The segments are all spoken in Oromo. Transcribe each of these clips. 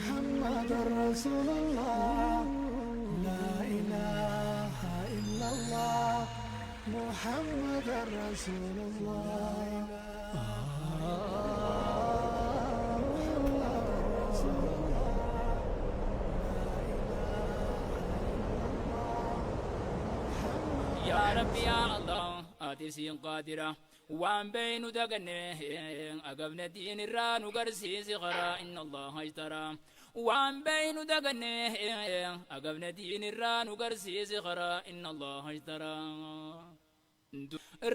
محمد رسول الله لا إله إلا الله محمد رسول الله يا ربي يا الله آتي قادرة وان بين دقنه أقبل دين الران وقرسي صغرا إن الله اشترى وان بين دقنه أقبل دين الران وقرسي صغرا إن الله اشترى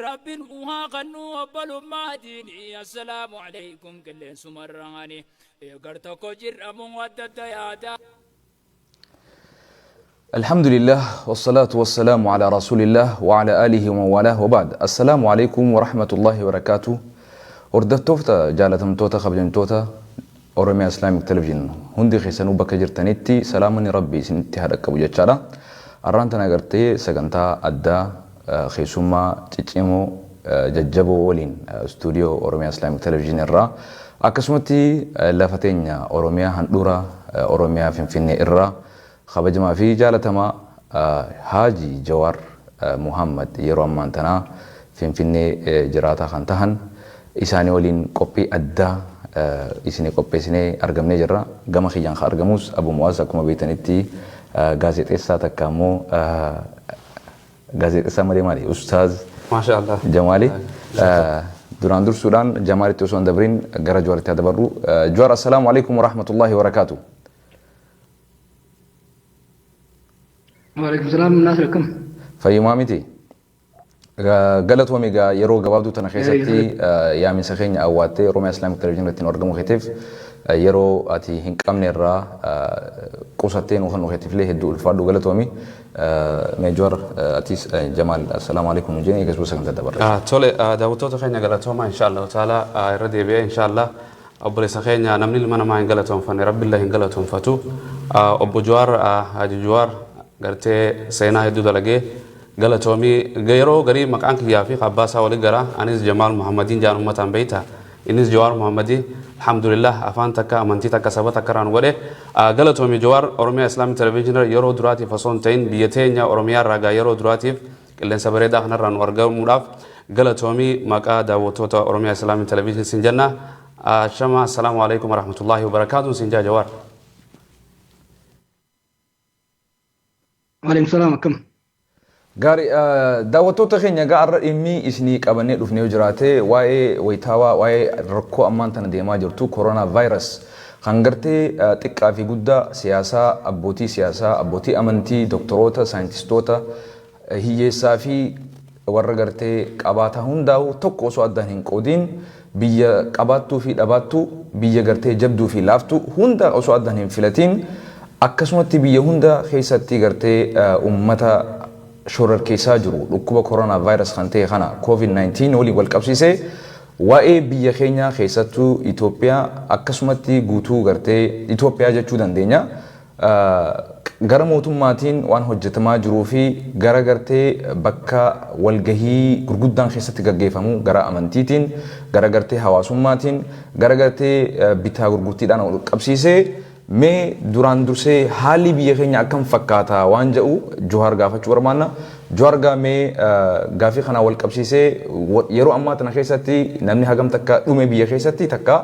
رب نوها قنو وبلو ما ديني السلام عليكم كل سمراني قرتكو جرم ودد يا دا. الحمد لله والصلاة والسلام على رسول الله وعلى آله ومن والاه وبعد. السلام عليكم ورحمة الله وبركاته. وردتوفتا جالتم توتا خبجن توتا أورمي إسلامي تلفزيون هندي خيسانو بكا جرتانيتي سلامني ربي سنتي هذا كبو جتشارا أرانتنا قرتي سجنتا أدى خيسوما تيتيمو ججبو ولين استوديو أورمي إسلامي تلفزيون الرا أكسمتي لافتين أورمي هندورا أورمي فينفيني الرا خبجما في جالتما هاجي جوار محمد يرو أمانتنا فينفيني جراتا خانتهن إساني ولين قبي أدى إساني قبي إساني أرقمني جرا قام خيان خارقموس أبو موازا كما بيتنتي غازيت إسا تكامو غازيت إسا مالي أستاذ ما شاء الله جمالي دوران دور سودان جمالي توسون دبرين غرا جوار تدبرو جوار السلام عليكم ورحمة الله وبركاته. وعليكم السلام الناس لكم فيمامتي قالت وميغا يرو غبابدو تنخيستي يا من سخين اواتي رومي اسلامك تلفزيون رتين ورغمو خيتيف يرو اتي هنقامني را قوساتين وخنو خيتيف ليه دو الفادو قالت ومي ميجور اتي جمال السلام عليكم جيني غسبو سكن تدبر تولي داوتو تخينا غلطوما ان شاء الله تعالى ردي بي ان شاء الله ابو سخينا نمني المنا ما غلطوم فن رب الله غلطوم فتو ابو جوار حاجي جوار gartee seenaa hedduu dalagee galatoomii yeroo garii maqaan kiyyaa fi abbaasaa walii gara anis Jamaal Muhammadin jaan ummataan beeyta innis Jawaar Muhammadin alhamdulillah afaan takka amantii takka saba takka raan godhe galatoomii Jawaar Oromiyaa Islamic Television yeroo duraatiif osoo hin ta'in biyya teenya Oromiyaa irraa yeroo duraatiif qilleensa bareedaa kanarraan argamuudhaaf galatoomii maqaa daawwattoota Oromiyaa Islamic Television sin jenna shama assalaamu alaykum wa rahmatullahi wa barakatuh sin jaa Jawaar. وعليكم السلام كم غاري داوتو تخينيا غار امي اسني قبني دفنيو جراتي واي ويتاوا واي ركو امانتنا ديما جرتو كورونا فيروس خنغرتي تقا في غدا سياسه ابوتي امنتي دكتوروتا ساينتستوتا هي سافي ورغرتي قباتا هونداو توكو سو ادهن قودين بيا قباتو في دباتو بيا غرتي جبدو في لافتو هوندا سو ادهن فلاتين akkasumatti biyya hunda keessatti gartee ummata shororkeessaa jiru dhukkuba koronaa vaayirasii kan ta'e kana COVID-19 waliin wal qabsiisee waa'ee biyya keenya keessattuu Itoophiyaa akkasumatti guutuu gartee Itoophiyaa jechuu dandeenya gara mootummaatiin waan hojjetamaa jiruu fi gara gartee bakka walgahii gurguddaan keessatti gaggeeffamu gara amantiitiin gara gartee hawaasummaatiin gara gartee bitaa gurgurtiidhaan wal qabsiisee mee duraan dursee haalli biyya keenya akkam fakkaata waan jedhu Johaar gaafachuu barbaanna. Johaar gaamee gaafii kana wal qabsiisee yeroo ammaa tana keessatti namni hagam takka dhume biyya keessatti takka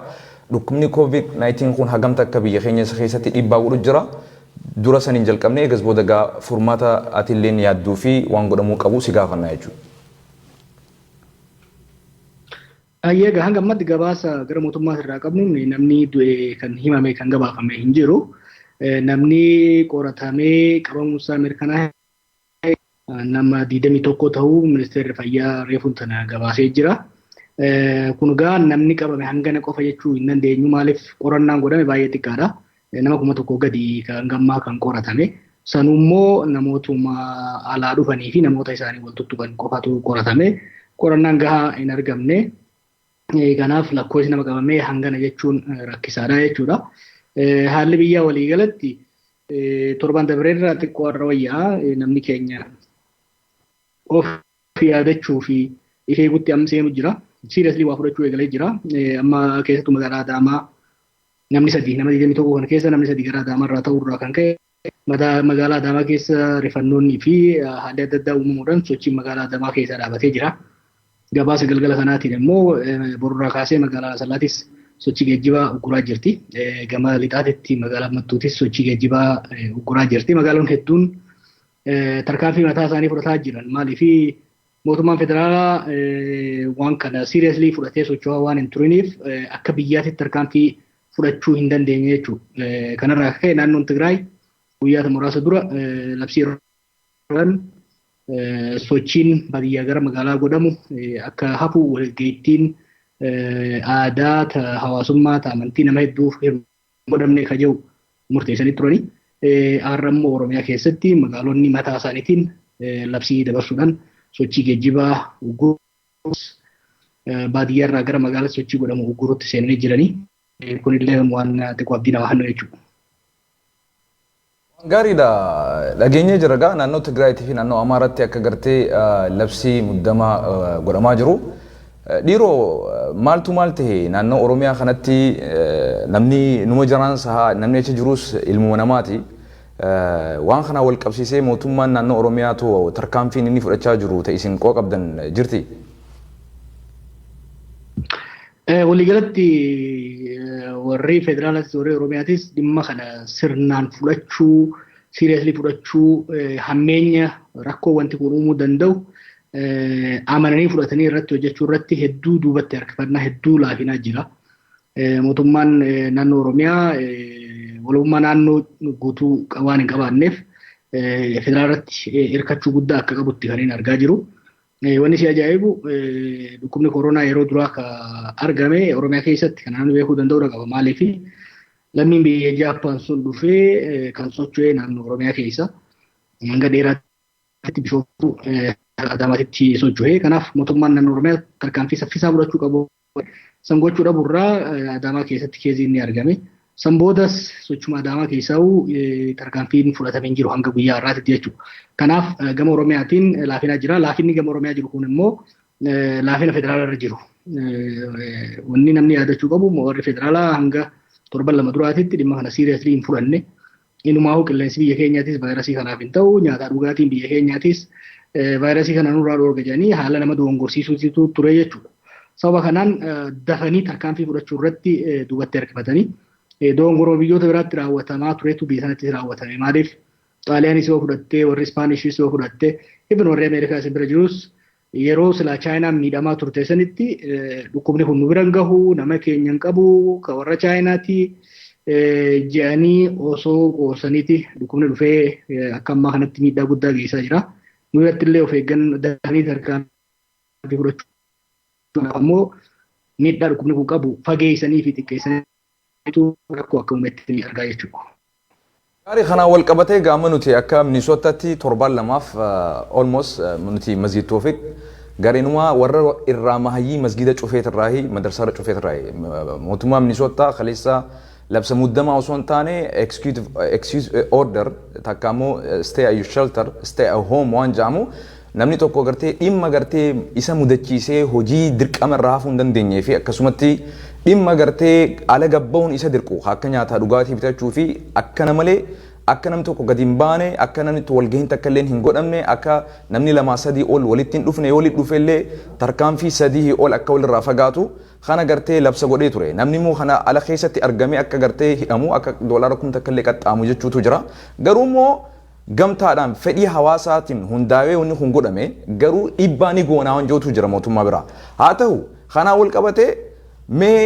dhukkubni COVID-19 kun hagam takka biyya keenya keessatti dhiibbaa godhu jira. Dura saniin jalqabnee eegas booda gaa furmaata atilleen yaadduu fi waan godhamuu qabu si gaafanna jechuudha. Ayyaga hanga ammatti gabaasa gara mootummaa irraa qabnu namni du'e kan himame kan gabaafame hin jiru. Namni qoratamee qabamuusaa mirkanaa'e nama 21 ta'uu ministeerri fayyaa reefuun tana gabaasee jira. Kun gaa namni qabame hangana qofa jechuu hin dandeenyu maaliif qorannaan godhame baay'ee xiqqaadha. Nama 1,000 gadi kan gammaa kan qoratame. Sanummoo namootuma alaa dhufanii fi namoota isaanii wal tuttuqan qofatu qoratame. Qorannaan gahaa hin argamne. Kanaaf lakkoofsi nama qabamee hangana jechuun rakkisaadha jechuudha. Haalli biyyaa waliigalatti torban dabreerraa xiqqoo irra wayyaa namni keenya of yaadachuu fi ifee guutti amma seenu jira. Seriously waa fudhachuu eegalee jira. Amma keessattuu magaalaa Adaamaa namni sadii nama 21 kana keessa namni sadii gara Adaamarraa ta'urraa kan ka'e magaalaa Adaamaa keessa rifannoonnii fi haalli adda addaa uumamuudhaan sochiin magaalaa Adaamaa keessa dhaabatee jira. Gabaasa galgala kanaatiin immoo borurraa kaasee magaalaa Asallaatis sochii geejjibaa ugguraa jirti. Gama lixaatitti magaalaa Mattuutis sochii geejjibaa ugguraa jirti. Magaalaan hedduun tarkaanfii mataa isaanii fudhataa jiran. Maaliif mootummaan federaalaa waan kana seriously fudhatee socho'aa waan hin turiniif akka biyyaatti tarkaanfii fudhachuu hin dandeenye jechuudha. Kanarraa ka'e naannoon Tigraay guyyaa muraasa dura labsii sochiin baadiyyaa gara magaalaa godhamu akka hafu walgeettiin aadaa hawaasummaa amantii nama hedduuf godhamne ka jiru murteessanii turani. Har'ammoo Oromiyaa keessatti magaalonni mataa isaaniitiin labsii dabarsuudhaan sochii geejjibaa baadiyyaarraa gara magaalaa sochii godhamu ugguruutti seenanii jiranii. Kunillee waan xiqqoo abdii nama hannu jechuudha. Gaariidha. Dhageenyee jira gaa naannoo Tigraayitii fi naannoo Amaaraatti akka gartee labsii muddamaa godhamaa jiru. Dhiiroo maaltu maal ta'e naannoo Oromiyaa kanatti namni numa jiraan sahaa namni achi jirus ilmuma namaati. Waan kana wal qabsiisee mootummaan naannoo Oromiyaatu tarkaanfiin inni fudhachaa jiru ta'e isin qoo qabdan jirti. Waliigalatti warri federaalaatis warri Oromiyaatis dhimma kana sirnaan fudhachuu, seriously fudhachuu, hammeenya rakkoo wanti kun uumuu danda'u amananii fudhatanii irratti hojjechuu irratti hedduu duubatti harkifannaa hedduu laafinaa jira. Mootummaan naannoo Oromiyaa walummaa naannoo guutuu waan hin qabaanneef federaalatti hirkachuu guddaa akka qabutti kan hin argaa jiru. Wanni si ajaa'ibu dhukkubni koronaa yeroo duraa akka argame Oromiyaa keessatti kan naannoo beekuu danda'u qaba. Maaliif lammiin biyya Jaappaan sun dhufee kan socho'ee naannoo Oromiyaa keessa hanga dheeraatti Bishooftuu Adaamaatti socho'ee. Kanaaf mootummaan naannoo Oromiyaa tarkaanfii saffisaa fudhachuu qabu. San gochuu dhabuurraa Adaamaa keessatti keeziin ni argame. San boodas sochuma Adaamaa keessaa tarkaanfiin fudhatamee jiru hanga guyyaa har'aatti jechuudha. Kanaaf gama Oromiyaatiin laafina jira. Laafinni gama Oromiyaa jiru kun immoo laafina federaalaa irra jiru. Wanni namni yaadachuu qabu warri federaalaa hanga torban lama duraatitti dhimma kana seriously hin fudhanne. Inumaa'uu qilleensi biyya keenyaatis vaayirasii kanaaf hin ta'u, nyaataa dhugaatiin biyya keenyaatis vaayirasii kana nurraa dhoorga jedhanii haala nama dogongorsiisuutu ture jechuudha. Sababa kanaan dafanii tarkaanfii fudhachuu irratti duubatti harkifatanii dogongoroo biyyoota biraatti raawwatamaa turetu biyya sanattis raawwatame. Maaliif Xaaliyaanis yoo fudhattee warri Ispaanishis yoo fudhattee even warri Ameerikaas bira jirus yeroo silaa Chaayinaan miidhamaa turte sanitti dhukkubni kun nu bira hin gahu nama keenya hin qabu ka warra Chaayinaati jedhanii osoo qoosaniiti dhukkubni dhufee akka ammaa kanatti miidhaa guddaa geessaa jira. Nu irratti illee of eeggannoo dafanii tarkaanfii fudhachuu ammoo miidhaa dhukkubni kun qabu fageessanii fi xiqqeessanii rakkoo akka uumetti argaa jechuudha. Gaarii kanaan wal qabatee gaama nuti akka Minisootaatti torban lamaaf almost nuti masjid Toofiq gariinuma warra irraa mahayyii masjida cufeetirraahi madarsaara cufeetirraahi mootummaa Minisootaa kaleessa labsa muddamaa osoo hin taane excuse order takka immoo stay at your shelter stay at home waan jedhamu namni tokko gartee dhimma gartee isa mudachiisee hojii dirqama irraa hafuu hin dandeenyee fi akkasumatti dhimma gartee ala gabbaa'uun isa dirqu akka nyaataa dhugaatii bitachuu fi akkana malee akka namni tokko gadi hin baane akka namni walgahiin takka illee hin godhamne akka namni lamaa sadii ol walitti hin dhufne yoo walitti dhufe illee tarkaanfii sadii ol akka walirraa fagaatu kana gartee labsa godhee ture namni immoo kana ala keessatti argame akka gartee hidhamu akka doolaara kum takka illee qaxxaamu jechuutu jira garuu immoo gamtaadhaan fedhii hawaasaatiin hundaa'ee wanni kun godhame garuu dhiibbaa ni goonaa waan jirutu jira mootummaa biraa haa ta'u kanaa wal qabatee mee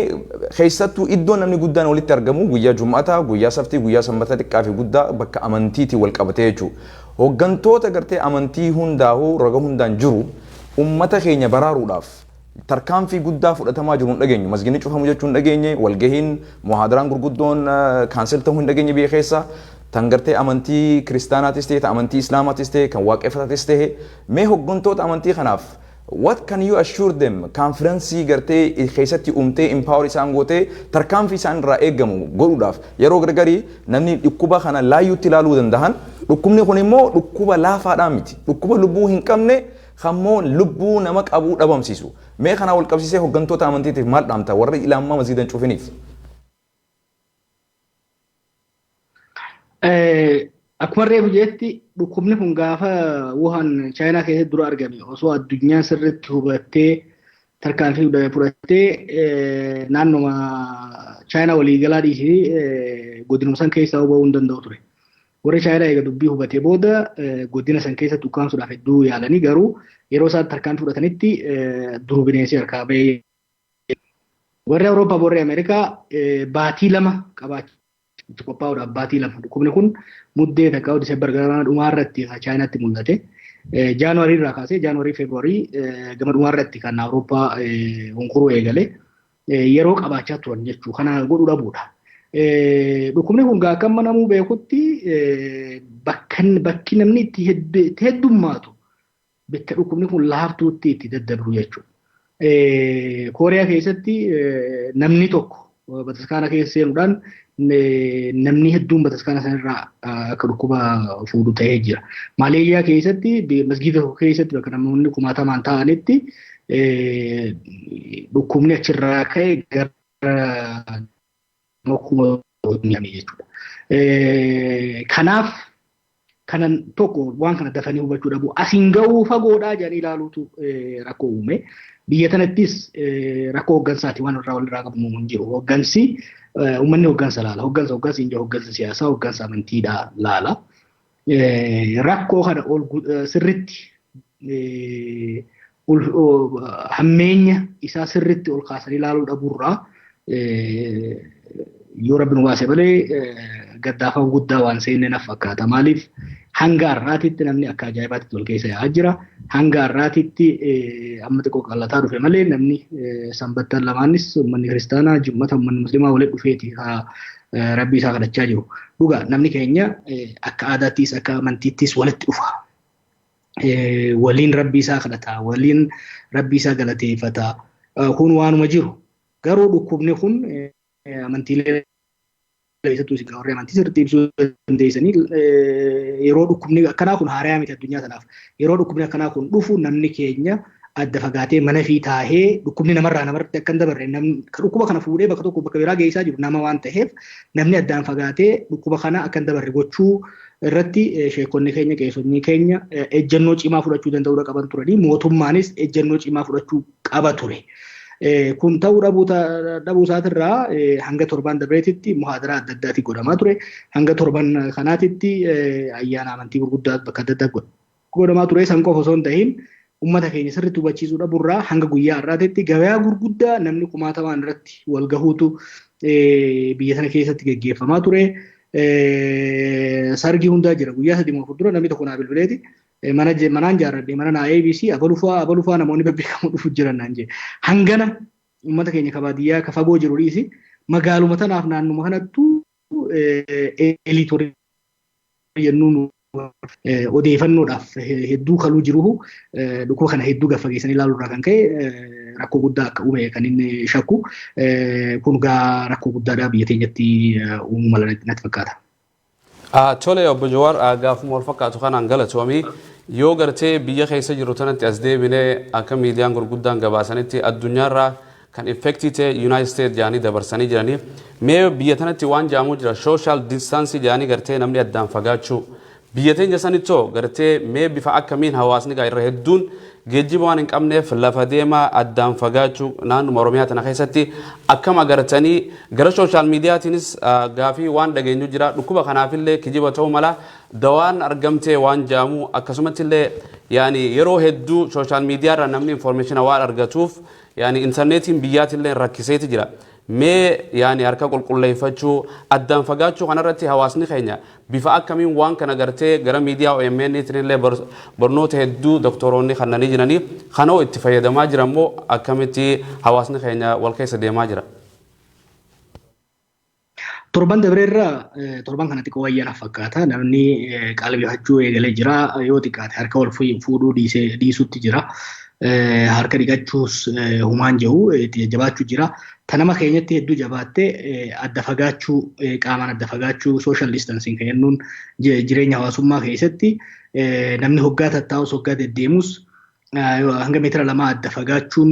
keessattuu iddoo namni guddaan walitti argamu guyyaa Jum'aataa guyyaa Saftii guyyaa Sanbataa xiqqaa fi guddaa bakka amantiitiin wal qabatee jechuudha. Hooggantoota gartee amantii hundaa'uu raga hundaan jiru ummata keenya baraaruudhaaf tarkaanfii guddaa fudhatamaa jiru hin dhageenyu. Masginni cufamu jechuun hin dhageenye walgahiin muhaadaraan gurguddoon kaansel ta'uu hin dhageenye biyya keessa. Tan gartee amantii kiristaanaatis ta'e amantii islaamaatis ta'e kan waaqeffataatis ta'e mee hooggantoota amantii kanaaf what can you assure them conference gartee keessatti umtee empower isaan gootee tarkaanfii isaan irraa eegamu godhuudhaaf yeroo gargarii namni dhukkuba kana laayyuutti ilaaluu danda'an dhukkubni kun immoo dhukkuba laafaadhaan miti dhukkuba lubbuu hin qabne kammoo lubbuu nama qabuu dhabamsiisu mee kana wal qabsiisee hooggantoota amantiitiif maal dhaamta warri ilaamaa masjiidan cufiniif. Akkuma reefu jetti dhukkubni kun gaafa Wuhan Chaayinaa keessatti dura argame osoo addunyaan sirriitti hubattee tarkaanfii fudhattee naannoma Chaayinaa waliigalaa dhiisee godinuma san keessaa hubamuu hin danda'u ture. Warri Chaayinaa eega dubbii hubatee booda godina san keessatti ukkaamsuudhaaf hedduu yaalanii garuu yeroo isaan tarkaanfii fudhatanitti duruu bineensi harkaa bahee. Warri Awurooppaa warri Ameerikaa baatii 2 qabaachuu qophaa'uudhaaf baatii 2. Dhukkubni kun muddee takkaa Diseembar gara dhumaarratti Chaayinaatti mul'ate. Jaanuwaarii irraa kaasee Jaanuwaarii Feebruwaarii gama dhumaarratti kan Awurooppaa hunkuruu eegale yeroo qabaachaa turan jechuu kana godhuu dhabuudha. Dhukkubni kun akka namuu beekutti bakki namni itti heddummaatu bakka dhukkubni kun laaftuutti itti daddabru jechuudha. Kooriyaa keessatti namni tokko bataskaana keessa seenuudhaan namni hedduun bataskaana sanarraa akka dhukkuba fuudhu ta'ee jira. Maaleeshiyaa keessatti masgiida keessatti bakka namoonni kumaatamaan ta'anitti dhukkubni achirraa ka'e gara jechuudha. Kanaaf kanan tokko waan kana dafanii hubachuu dhabu asiin ga'uu fagoodhaa jedhanii ilaaluutu rakkoo uume. Biyya kanattis rakkoo hooggansaati waan walirraa qabu hin jiru. Hooggansi uummanni hooggansa laala. Hooggansi hin jiru hooggansa siyaasaa hooggansa amantiidhaa laala. Rakkoo kana sirriitti hammeenya isaa sirriitti ol kaasanii ilaaluu dhabuurraa yoo rabbi nu baase malee gaddaafama guddaa waan seenne naf fakkaata. Maaliif hanga har'aatitti namni akka ajaa'ibaatti wal keessa yaa'aa jira. Hanga har'aatitti amma xiqqoo qallataa dhufe malee namni sanbattan lamaanis uummanni kiristaanaa jimmata uummanni musliimaa walitti dhufeeti rabbii isaa kadhachaa jiru. Dhugaa namni keenya akka aadaattis akka amantiittis walitti dhufa. Waliin rabbii isaa kadhata, waliin rabbii isaa galateeffata. Kun waanuma jiru. Garuu dhukkubni kun amantiilee keessattuu isin warri amantii sirriitti ibsuu dandeessanii yeroo dhukkubni akkanaa kun haaraa miti addunyaa sanaaf yeroo dhukkubni akkanaa kun dhufu namni keenya adda fagaatee mana fi taahee dhukkubni namarraa namarratti akka hin dabarre dhukkuba kana fuudhee bakka tokko bakka biraa geessaa jiru nama waan ta'eef namni addaan fagaatee dhukkuba kana akka hin dabarre gochuu irratti sheekonni keenya qeessonni keenya ejjennoo cimaa fudhachuu danda'uu qaban turanii mootummaanis ejjennoo cimaa fudhachuu qaba ture. Kun ta'uu dhabuu isaatirraa hanga torban dabreetitti muhaadaraa adda addaatti godhamaa ture. Hanga torban kanaatitti ayyaana amantii gurguddaa bakka adda addaa godhamaa ture. San qofa osoo hin ta'in uummata keenya sirriitti hubachiisuu dhabuurraa hanga guyyaa har'aatitti gabayaa gurguddaa namni kumaatamaan irratti wal gahuutu biyya sana keessatti gaggeeffamaa ture. Sargi hundaa jira. Guyyaa 3 fuuldura namni tokko naa bilbileeti. Manaan jaarradhe mana naa ABC abalufaa namoonni bebbeekamoo dhufu jiran naan jedhe. Hangana uummata keenya kabaadiyyaa ka fagoo jiru dhiisi magaaluma tanaaf naannuma kanattu eliitorii jennuun odeeffannoodhaaf hedduu kaluu jiru dhukkuba kana hedduu gaffageessanii ilaaluurraa kan ka'e rakkoo guddaa akka uume kan inni shakku kun gaa rakkoo guddaadhaa biyya teenyatti uumuu mala natti fakkaata. Tole obbo Jawaar gaafuma wal fakkaatu kanaan galatoomii yoo gartee biyya keessa jiru tanatti as deebinee akka miidiyaan gurguddaan gabaasanitti addunyaarraa kan effektii ta'e United States jedhanii dabarsanii jiranii mee biyya tanatti waan jedhamu jira social distance jedhanii gartee namni addaan fagaachuu biyya teenya sanittoo gartee mee bifa akkamiin hawaasni gaa irra hedduun geejjiba waan hin qabneef lafa deemaa addaan fagaachuu naannuma Oromiyaa tana keessatti akkam agartanii gara social miidiyaatiinis gaafii waan dhageenyu jira dhukkuba kanaafillee kijiba ta'uu mala dawaan argamtee waan jedhamu akkasumatti illee yaani yeroo hedduu social miidiyaarraa namni information waan argatuuf yaani intarneetiin biyyaatillee rakkiseeti jira. Mee yaani harka qulqulleeffachuu addaan fagaachuu kanarratti hawaasni keenya bifa akkamiin waan kana gartee gara miidiyaa OMN illee barnoota hedduu doktoroonni kannanii jiranii kanoo itti fayyadamaa jira immoo akkamitti hawaasni keenya wal keessa deemaa jira. Torban dabreerraa torban kanatti qowwayyaan fakkaata namni qalbifachuu eegalee jira yoo xiqqaate harka wal fuudhuu dhiisutti jira. Harka dhiqachuus humaan jiru itti jabaachuu jira. Tanama keenyatti hedduu jabaattee adda fagaachuu qaamaan adda fagaachuu social distancing jennuun jireenya hawaasummaa keessatti namni hoggaa tattaa'us hoggaa deddeemus hanga meetira 2 adda fagaachuun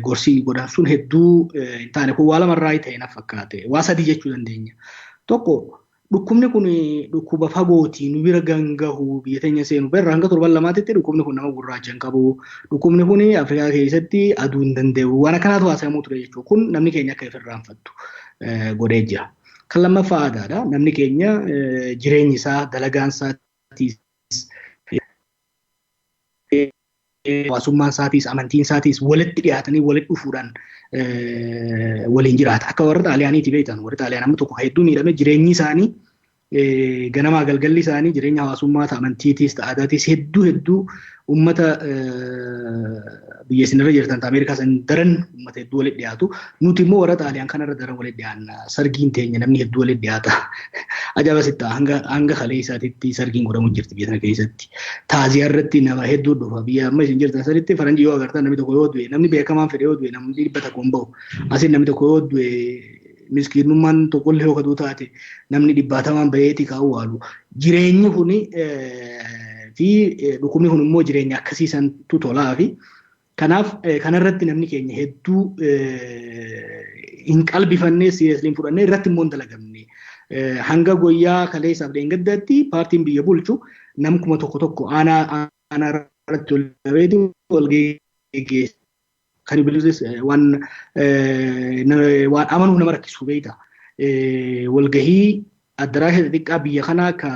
gorsii godhansuun hedduu hin taane kun waa lamarraa ta'e na fakkaate waa 3 jechuu dandeenya. Tokko dhukkubni kun dhukkuba fagooti nu bira gangahu biyya teenya seenu barra hanga torban lamaatitti dhukkubni kun nama gurraacha hin qabu. Dhukkubni kun Afrikaa keessatti aduu hin danda'u. Waan akkanaatu haasamu ture jechuudha. Kun namni keenya akka irraanfattu godhee jira. Kan lammaffaa aadaadha. Namni keenya jireenyi isaa dalagaan isaatiis hawaasummaan isaatiis amantiin isaatiis walitti dhiyaatanii walitti dhufuudhaan waliin jiraata. Akka warra Xaaliyaaniiti beektan warri Xaaliyaan amma tokko hedduu miidhame jireenyi isaanii ganamaa galgalli isaanii jireenya hawaasummaa amantiitiis aadaatiis hedduu uummata biyya isinirra jirtan Ameerikaa san daran uummata hedduu walitti dhiyaatu. Nuti immoo warra Xaaliyaan kanarra daran walitti dhiyaanna. Sargiin teenya namni hedduu walitti dhiyaata. Ajaa'iba sitta hanga kalee isaatiitti sargiin godhamu jirti biyya sana keessatti. Taaziyaa irratti nama hedduu dhufa biyya amma isin jirtan sanitti faranjii yoo agartan namni tokko yoo du'e namni beekamaan fedhe yoo du'e namni 100 kun bahu. Asiin namni tokko yoo du'e miskiinummaan tokkollee yoo kaduu taate namni 100 baheeti kaa'u waalu. Jireenyi kuni fi dhukkubni kun immoo jireenya akkasiisantu tolaa fi kanaaf kanarratti namni keenya hedduu hin qalbifannee siyaasliin fudhannee irratti immoo hin dalagamne. Hanga guyyaa kalee isaaf deengaddaatti paartiin biyya bulchu nam kuma tokko aanaa irratti wal geggeessu. Kan biluusis waan amanuu nama rakkisu beekta. Walgahii addaraasha xixiqqaa biyya kanaa ka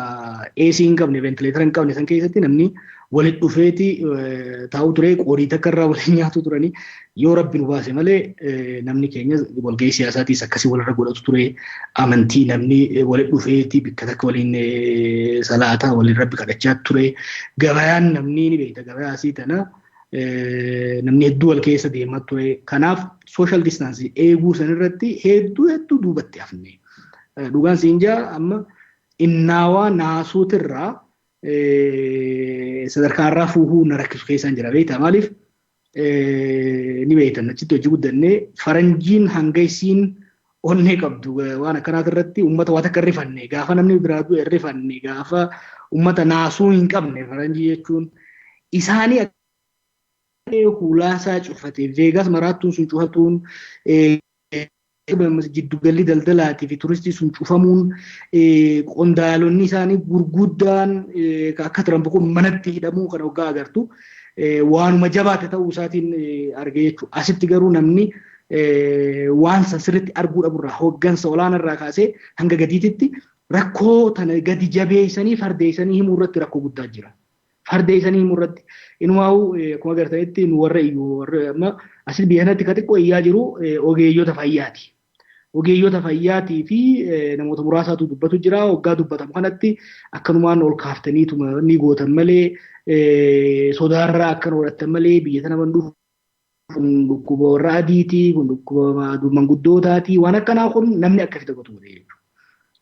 AC hin qabne ventileetara hin qabne san keessatti namni walitti dhufeeti taa'u ture qorii takka irraa waliin nyaatu turanii yoo rabbi nu baase malee namni keenya walgahii siyaasaatiis akkasii walirra godhatu ture amantii namni walitti dhufeeti bakka takka waliin salaataa waliin rabbi kadhachaa ture gabayaan namni ni beekta gabayaa asii tana namni hedduu wal keessa deemaa ture kanaaf social distance eeguu sanirratti hedduu duubatti hafne. Dhugaan siinjaa amma innaawaa naasuutirraa sadarkaarraa fuuhuu na rakkisu keessaan jira beektaa maaliif ni beektan achitti hojii guddannee faranjiin hanga isiin onnee qabdu waan akkanaatirratti uummata waan akka rifanne gaafa namni biraa du'e rifanne gaafa uummata naasuu hin qabne faranjii jechuun isaanii hulaasaa cufate veegaas maraattuun sun cufatuun jiddugalli daldalaatii fi turistii sun cufamuun qondaalonni isaanii gurguddaan akka Tiraamp kun manatti hidhamuu kan hoggaa agartu waanuma jabaate ta'uu isaatiin arge jechuudha. Asitti garuu namni waan san sirriitti arguu dhaburraa hoggansa olaanarraa kaasee hanga gadiititti rakkoo tana gadi jabeessanii fardeessanii himuu irratti rakkoo guddaa jira. Fardeessanii himuu irratti inumaa'u akkuma agartanitti nu warra amma asitti biyya kanatti ka xiqqoo iyyaa jiru ogeeyyoota fayyaati. Ogeeyyoota fayyaatii fi namoota muraasaatu dubbatu jira. Hoggaa dubbatamu kanatti akkanumaan ol kaaftaniitu ni gootan malee sodaarraa akkan horattan malee biyya sana bandhuuf kun dhukkuba warra adiitii kun dhukkuba manguddootaati waan akkanaa kun namni akkasii taphatu jechuudha.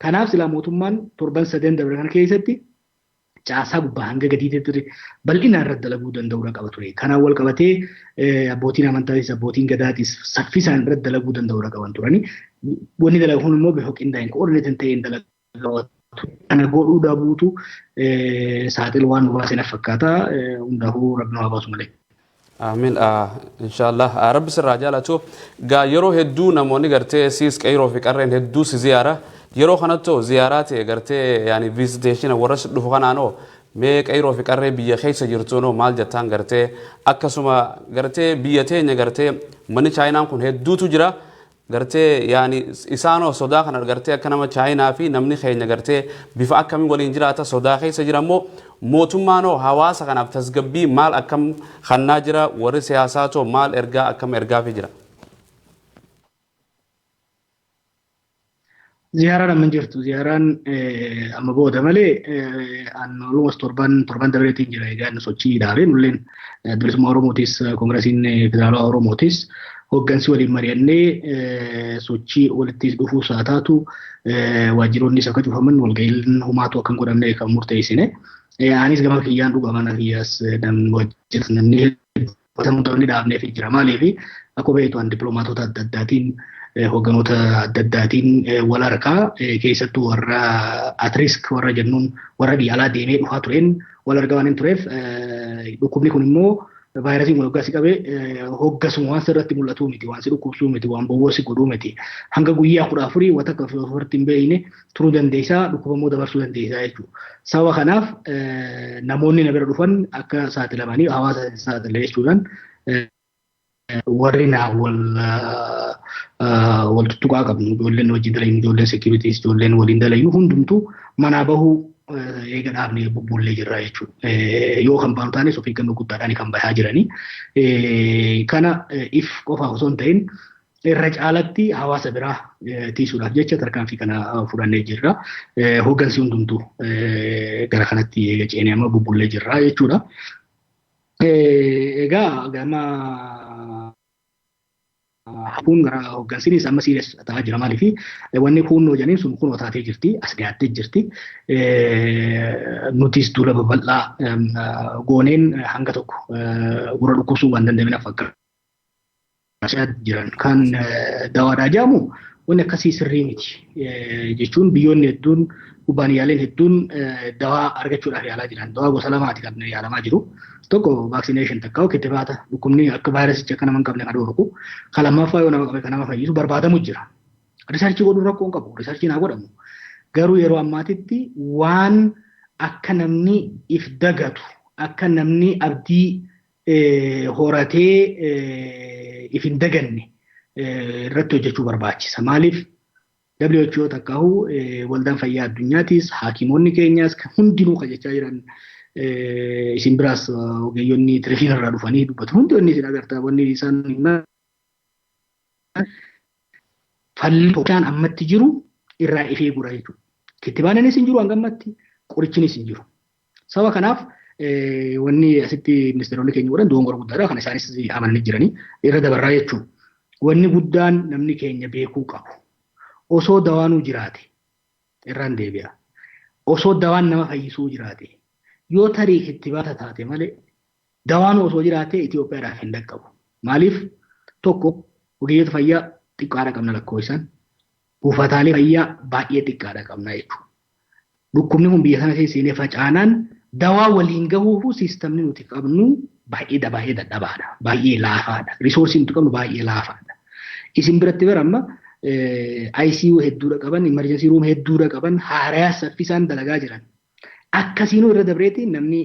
Kanaaf silaa mootummaan torban 3 dabre kana keessatti caasaa gubbaa hanga gadiitti bal'inaan irratti dalaguu danda'uudha qaba ture. Kanaan wal qabatee abbootiin amantaatis abbootiin gadaatis saffisaan irratti dalaguu danda'uudha qaban turani. Wanni dalaguun immoo bifa qindaa'een koordineetiin ta'een dalagaa kana godhuu dhabuutu saaxil waan nu baaseen fakkaata hundaafuu rabbi nu baasu malee. Amiin inshallah rabbi sirraa jaalatu gaa yeroo hedduu namoonni gartee siis qeyroo fi qarreen hedduu si ziyaara yeroo kanatto ziyaaraate gartee yaani visitation warra dhufu kanaanoo mee qeyroo fi qarree biyya keessa jirtuunoo maal jettaan gartee akkasuma gartee biyya teenya gartee manni chaayinaan kun hedduutu jira gartee yaani isaanoo sodaa kana gartee akka nama chaayinaa fi namni keenya gartee bifa akkamiin waliin jiraata sodaa keessa jira immoo mootummaanoo hawaasa kanaaf tasgabbii maal akkam kannaa jira warri siyaasaatoo maal ergaa akkam ergaafii jira. Ziyaaraan amma jirtu ziyaaraan amma booda malee almost torban dabreetiin jira egaa sochii dhaabee nulleen bilisummaa Oromootis koongiresiin federaalaa Oromootis hoggansi waliin mari'annee sochii walitti dhufuu isaa taatu waajjiroonnis akka cufaman walga'iin humaatu akka hin godhamne kan murteessine. Anis gama kiyyaan dhugaman kiyyaas namni dhaabneef jira maaliif akka beektu dippiloomaatota adda addaatiin hogganoota adda addaatiin wal harkaa keessattuu warra at-risk warra jennuun warra biyya alaa deemee dhufaa tureen wal argaa waan hin tureef dhukkubni kun immoo vaayirasiin kun hoggaa si qabee hoggasuma waan sirratti mul'atu miti waan si dhukkubsuu miti waan bowwoo si godhuu miti hanga guyyaa 14 wata akka ofitti hin beekne turuu dandeessaa dhukkubammoo dabarsuu dandeessaa jechuudha. Sababa kanaaf namoonni na bira dhufan akka saaxilamanii hawaasa saaxile jechuudhaan warri naa wal tuttuqaa qabnu ijoolleen wajjin dalaynu ijoolleen securities ijoolleen waliin dalaynu hundumtuu manaa bahuu eega dhaabnee bubbullee jirra jechuudha. Yoo kan baanu taanes of eeggannoo guddaadhaan kan bahaa jiranii. Kana if qofa osoo hin ta'in irra caalatti hawaasa biraa tiisuudhaaf jecha tarkaanfii kana fudhannee jirra. Hooggansi hundumtuu gara kanatti eega ceenee amma bubbullee jirra jechuudha. Egaa gama hafuun gara hooggansiinis amma siirias ta'aa jira maaliifi wanni kunnoo janiin sun kunoo taatee jirti as dhiyaattee jirti nutis dura babal'aa gooneen hanga tokko gura dhukkubsuu waan dandeenyeef fakkaata jiran kan dawaadhaa jaamu wanni akkasii sirrii miti jechuun biyyoonni hedduun kubbaaniyaaleen hedduun dawaa argachuudhaaf yaalaa jiran dawaa gosa lamaati kan yaalamaa jiru. Tokko vaccination takkaa'u kittibaata dhukkubni akka vaayirasicha akka nama hin qabne kan dhorku kan lammaffaa yoo nama qabe kan nama fayyisu barbaadamu jira. Riisarchii godhuun rakkoo hin qabu riisarchiin haa godhamu. Garuu yeroo ammaatitti waan akka namni if dagatu akka namni abdii horatee if hin daganne irratti hojjechuu barbaachisa. Maaliif WHO takkaa'u waldaan fayyaa addunyaatiis haakimoonni keenyaas hundinuu qajachaa jiran isin biraas ogeeyyonni televiziyoona irraa dhufanii dubbatu hundi wanni isin agartaa wanni isaan falli tokkaan ammatti jiru irraa ifee gura jechuudha. Kittibaanis hin jiru hanga ammatti qorichinis hin jiru. Sababa kanaaf wanni asitti ministeeronni keenya godhan doongora guddaadha kan isaanis amananii jiranii irra dabarraa jechuudha. Wanni guddaan namni keenya beekuu qabu. Osoo dawaanuu jiraate irraan deebi'a. Osoo dawaan nama fayyisuu jiraate yoo tarii kittibaata taate malee dawaanuu osoo jiraate Itoophiyaadhaaf hin dhaqqabu. Maaliif tokko ogeeyyota fayyaa xiqqaadha qabna lakkoofsaan buufataalee fayyaa baay'ee xiqqaadha qabna jechuudha. Dhukkubni kun biyya sana keessee facaanaan dawaa waliin gahuuf siistamni nuti qabnu baay'ee dadhabaadha. Baay'ee laafaadha. Riisoorsiin nuti qabnu baay'ee laafaadha. Isin biratti bara amma ICU hedduudha qaban, emergency room hedduudha qaban, haaraa saffisaan dalagaa jiran. Akkasiinuu irra dabreetti namni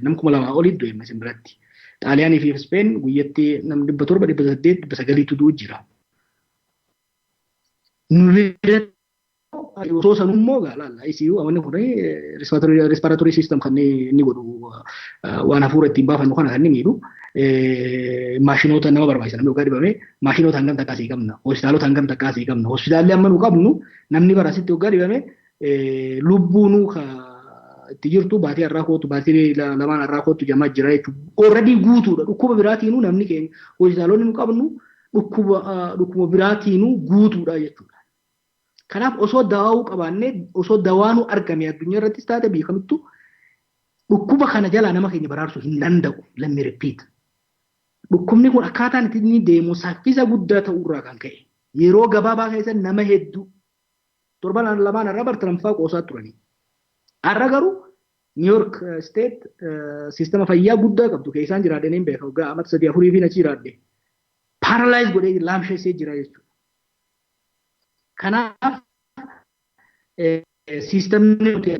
2,000 olii du'e isin biratti. Xaaliyaanii fi Speen guyyatti nam 700, 800, 900 du'u jira. Nu biratti osoo sanummoo gaalaala ICU amanni kun respiratory system kan inni godhu waan hafuura ittiin baafannu kana kan inni miidhu. Maashinoota nama barbaachisan namni waggaa dhibame maashinoota hangam takkaasii qabna hospitaalota hangam takkaasii qabna hospitaalli amma nu qabnu namni barasitti waggaa dhibame lubbuunuu itti jirtu baatii har'aa kootu baatii lamaan har'aa kootu jamaa jira jechuudha. Already guutuudha dhukkuba biraatiinuu namni keenya hospitaalonni nu qabnu dhukkuba biraatiinuu guutuudha jechuudha. Kanaaf osoo dawaa'uu qabaannee osoo dawaanuu argame addunyaa irrattis taate biyya kamittuu dhukkuba kana jalaa nama keenya baraarsuu hin danda'u lammi repeat. Dhukkubni kun akkaataan itti inni deemu saffisa guddaa ta'urraa kan ka'e yeroo gabaabaa keessa nama hedduu torban lamaan irraa bartramfaa qoosaa turanii. Har'a garuu New York State siistama fayyaa guddaa qabdu keessaan jiraadheen hin beeku waggaa amata 3-4 fi achi jiraadhe. Paralyze godhee laamsheessee jira jechuudha. Kanaaf siistamni nuti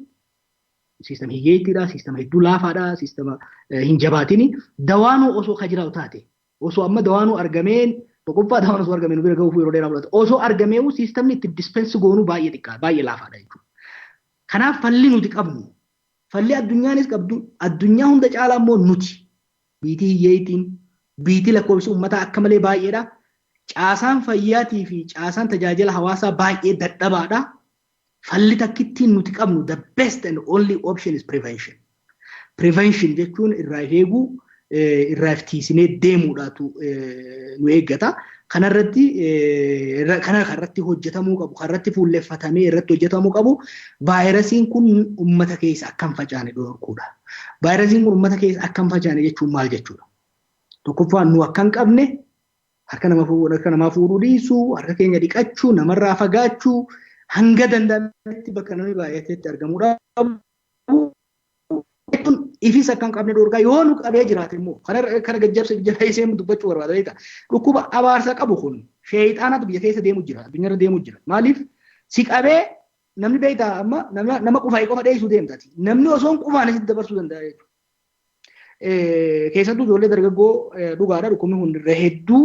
sistema hiyyeettiidha, sistema hedduu laafaadha, sistema hin jabaatini. Dawaanuu osoo ka jiraatu taate, osoo amma dawaanuu argameen tokkoffaa dawaan osoo argameen bira gahuuf yeroo dheeraa fudhata. Osoo argameewu sistemni itti dispensi goonuu baay'ee xiqqaa, baay'ee laafaadha jechuudha. Kanaaf falli nuti qabnu, falli addunyaanis qabdu, addunyaa hunda caalaa immoo nuti biitii hiyyeettiin, biitii lakkoofsi uummataa akka malee baay'eedha. Caasaan fayyaatii fi caasaan tajaajila hawaasaa baay'ee dadhabaadha. Falli takkittiin nuti qabnu the best and only option is prevention. Prevention jechuun irraa eeguu irraa iftiisinee deemuudhaatu nu eeggata. Kanarratti hojjetamuu qabu, kanarratti fuulleffatamee irratti hojjetamuu qabu. Vaayirasiin kun uummata keessa akka hin facaane dhorkuudha. Vaayirasiin kun uummata keessa akka hin facaane jechuun maal jechuudha? Tokkoffaan nu akka hin qabne harka namaa fuudhuu dhiisuu, harka keenya dhiqachuu, namarraa fagaachuu. Hanga danda'ametti bakka namni baay'ateetti argamuudha. ifis akkan qabne dhorgaa yoo nu qabee jiraate immoo kana gajjabsa jala isee dubbachuu barbaada beekta. Dhukkuba abaarsa qabu kun sheeyxaanatu biyya keessa deemu jira addunyaarra deemu jira. Maaliif si qabee namni beekta amma nama qufaa'ee qofa dheessuu deemtaati. Namni osoo hin qufaan isitti dabarsuu danda'a jechuudha. Keessattuu ijoollee dargaggoo dhugaadha dhukkubni kun irra hedduu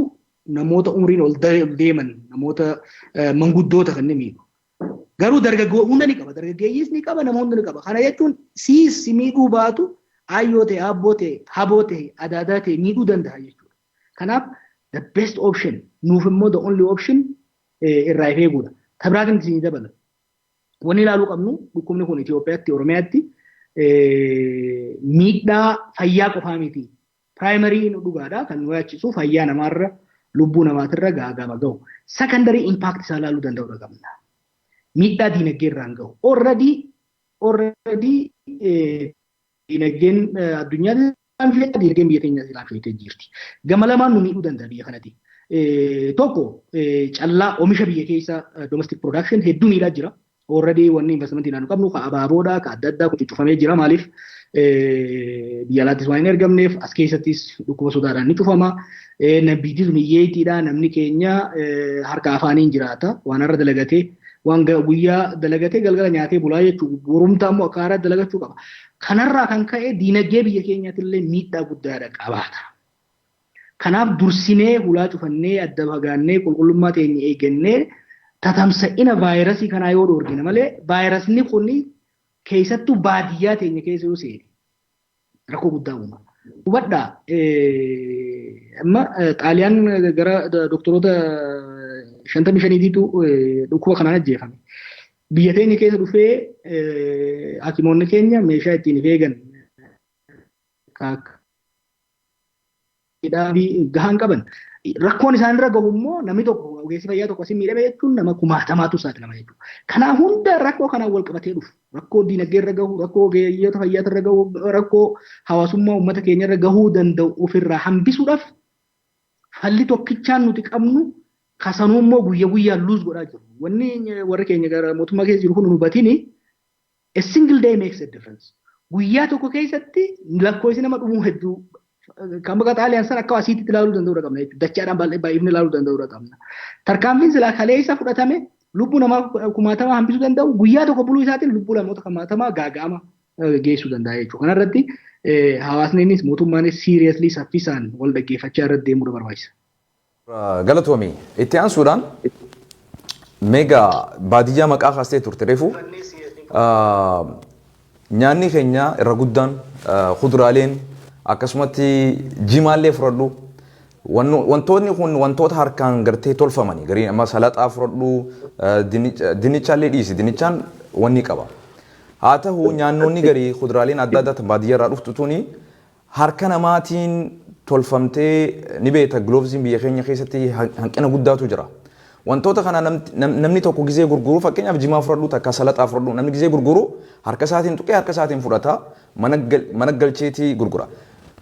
namoota umriin ol deeman namoota manguddoota kan inni miidhu. Garuu dargaggoo hunda ni qaba. Dargaggeeyyiis ni qaba nama hunda ni qaba. Kana jechuun siis miidhuu baatu ayyoo ta'e abboo ta'e haboo ta'e adaadaa ta'e miidhuu danda'a jechuudha. Kanaaf the best option nuuf immoo the only option irraa of eeguudha. Tabraa kan isin dabala. Wanni ilaaluu qabnu dhukkubni kun Itoophiyaatti Oromiyaatti miidhaa fayyaa qofaa miti. Primary dhugaadha kan nu yaachisu fayyaa namaarra lubbuu namaatirra gaagama gahu. Secondary impact isaa ilaaluu danda'uu qabna. Miidhaa diinagdee irraan gahu. Already diinagdeen addunyaa diinagdeen biyya keenyaa laafee jirti. Gama lamaan nu miidhuu danda'a biyya kanatti. Tokko callaa oomisha biyya keessa domestic production hedduu miidhaa jira. Already wanni investment ilaanu qabnu ka abaaboodha ka adda addaa kun cufamee jira maaliif biyya alaattis waan hin ergamneef as keessattis dhukkuba sodaadhaan ni cufama. Nabbiitis miyyeetiidha namni keenya harka afaaniin jiraata waan irra dalagatee waan guyyaa dalagatee galgala nyaatee bulaa jechuudha. Borumtaa immoo akka haaraa dalagachuu qaba. Kanarraa kan ka'e diinagdee biyya keenyaatillee miidhaa guddaadha qabaata. Kanaaf dursinee hulaa cufannee adda fagaannee qulqullummaa teenya eegannee tatamsa'ina vaayirasii kanaa yoo dhoorgine malee vaayirasni kun keessattuu baadiyyaa teenya keessa yoo seene rakkoo guddaa uuma. Hubadhaa amma xaaliyaan gara doktoroota 55tiitu dhukkuba kanaan ajjeefame. Biyya teenya keessa dhufee hakimoonni keenya meeshaa ittiin of eegan gahaan qaban. Rakkoon isaan irra gahu immoo namni tokko ogeessi fayyaa tokko si miidhame jechuun nama kumaatamaatu saaxilama jechuudha. Kanaaf hunda rakkoo kanaan wal qabatee dhufu. Rakkoo diinagdee irra gahu, rakkoo ogeeyyota fayyaa irra gahu, rakkoo hawaasummaa uummata keenya irra gahuu danda'u ofirraa hambisuudhaaf falli tokkichaan nuti qabnu kasanuu immoo guyyaa guyyaan luus godhaa jiru. Wanni warri keenya gara mootummaa keessa jiru kun nu hubatini a single day makes a difference. Guyyaa tokko keessatti lakkoofsi nama dhumuu hedduu kan bakka xaaliyaan san akka asiitti ilaaluu danda'uu qabna jechuudha. Dachaadhaan baay'ifni ilaaluu danda'uu qabna. Tarkaanfiin silaa kalee isa fudhatame lubbuu namaa kumaatamaa hambisuu danda'u guyyaa tokko buluu isaatiin lubbuu namoota kumaatamaa gaaga'ama geessuu danda'a jechuudha. Kanarratti hawaasnis mootummaanis seriously saffisaan wal dhaggeeffachaa irratti deemuu barbaachisa. Galatoomii itti aansuudhaan meegaa baadiyyaa maqaa kaastee turte reefu nyaanni keenya irra guddaan kuduraaleen akkasumatti jimaallee fudhadhu wantoonni kun wantoota harkaan gartee tolfamanii gariin amma salaxaa fudhadhu dinnichaallee dhiisi dinnichaan wanni qaba. Haa ta'u nyaannoonni garii kuduraaleen adda addaa baadiyyaa irraa dhuftu tuni harka namaatiin tolfamtee ni beekta giloovsiin biyya keenya keessatti hanqina guddaatu jira. Wantoota kana namni tokko gizee gurguru fakkeenyaaf jimaa fudhadhu takka salaxaa fudhadhu namni gizee gurguru harka isaatiin tuqee harka isaatiin fudhata mana galcheetii gurgura.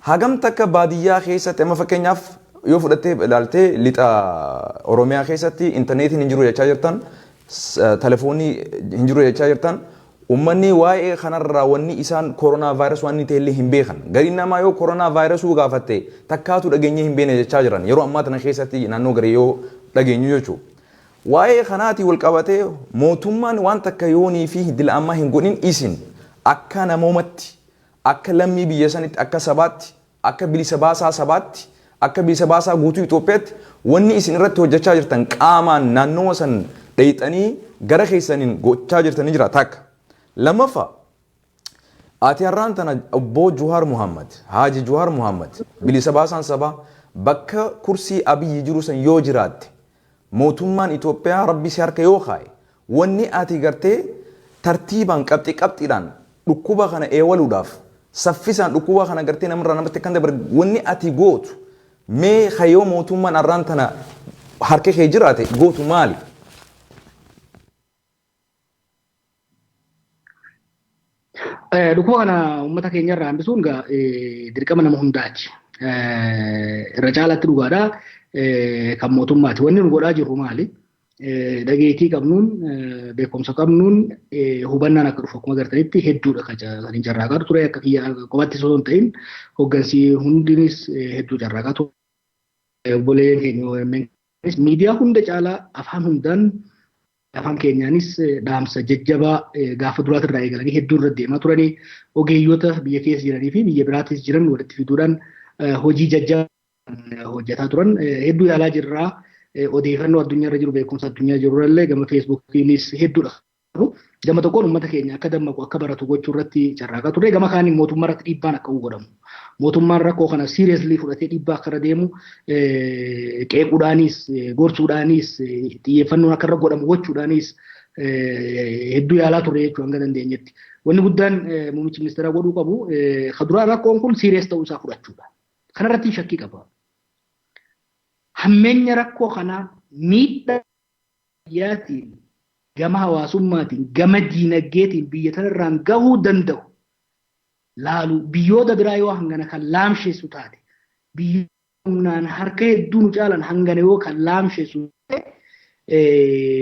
Hagam takka baadiyyaa keessatti amma fakkeenyaaf yoo fudhattee ilaaltee lixa Oromiyaa keessatti intarneetiin hin jiru jechaa jirtan telefoonii hin jiru jechaa jirtan ummanni waa'ee kanarraa wanni isaan koronaa vaayirasii waan ta'e illee hin beekan. Gariin namaa yoo koronaa vaayirasii gaafatte takkaatu dhageenyee hin beekne jechaa jiran yeroo ammaa tana keessatti naannoo garee yoo dhageenyu jechuudha. Waa'ee kanaatii wal qabatee mootummaan waan takka yoonii fi dila ammaa hin godhin isin akka namoomatti akka lammii biyya sanitti akka sabaatti akka bilisa baasaa sabaatti akka bilisa baasaa guutuu Itoophiyaatti wanni isin irratti hojjechaa jirtan qaamaan naannoo san dheeyxanii gara keessaniin gochaa jirtanii jira takka. Lammaffaa ati har'aan tana obbo Juhaar Muhammad Haaji Juhaar Muhammad bilisa baasaan sabaa bakka kursii Abiyyi jiru san yoo jiraatte mootummaan Itoophiyaa rabbi si harka yoo kaaye wanni ati gartee tartiibaan qabxiidhaan dhukkuba kana eewaluudhaaf saffisaan dhukkuba kana gartee namarraa namatti kan dabar wanni ati gootu mee hayyoo mootummaan har'aan tana harka kee jiraate gootu maali? Dhukkuba kana uummata keenya irraa hambisuun dirqama nama hundaati. Irra caalaatti dhugaadhaa kan mootummaati. Wanni nu godhaa jirru maali? dhageetii qabnuun beekumsa qabnuun hubannaan akka dhufu akkuma agartanitti hedduudha kan hin carraaqaa ture akka kiyya qofatti osoo hin ta'in hooggansi hundinis hedduu carraaqaa ture. Obboleen keenya miidiyaa hunda caalaa afaan hundaan afaan keenyaanis dhaamsa jajjabaa gaafa duraatirraa eegalanii hedduu irra deemaa turanii ogeeyyota biyya keessa jiranii fi biyya biraattis jiran walitti fiduudhaan hojii jajjabaa hojjetaa turan hedduu yaalaa jirraa. Odeeffannoo addunyaarra jiru beekumsa addunyaa jirurallee gama feesbuukiinis hedduudha. Gama tokkoon uummata keenya akka dammaqu akka baratu gochuu irratti carraaqaa ture. Gama kaaniin mootummaa irratti dhiibbaan akka godhamu. Mootummaan rakkoo kana siiriyeslii fudhatee dhiibbaa akka irra deemu qeequudhaanis gorsuudhaanis xiyyeeffannoon akka irra godhamu gochuudhaanis hedduu yaalaa ture jechuu hanga dandeenyetti. Wanni guddaan muummichi ministeeraa godhuu qabu duraan rakkoon kun siiriyes ta'uu isaa fudhachuudha. Kanarratti shakkii qaba. Hammeenya rakkoo kanaa miidhaa biyyaatiin gama hawaasummaatiin gama diinagdeetiin biyya tanarraan gahuu danda'u laalu biyyoota biraa yoo hangana kan laamsheessu taate biyya humnaan harka hedduu nu caalan hangana yoo kan laamsheessu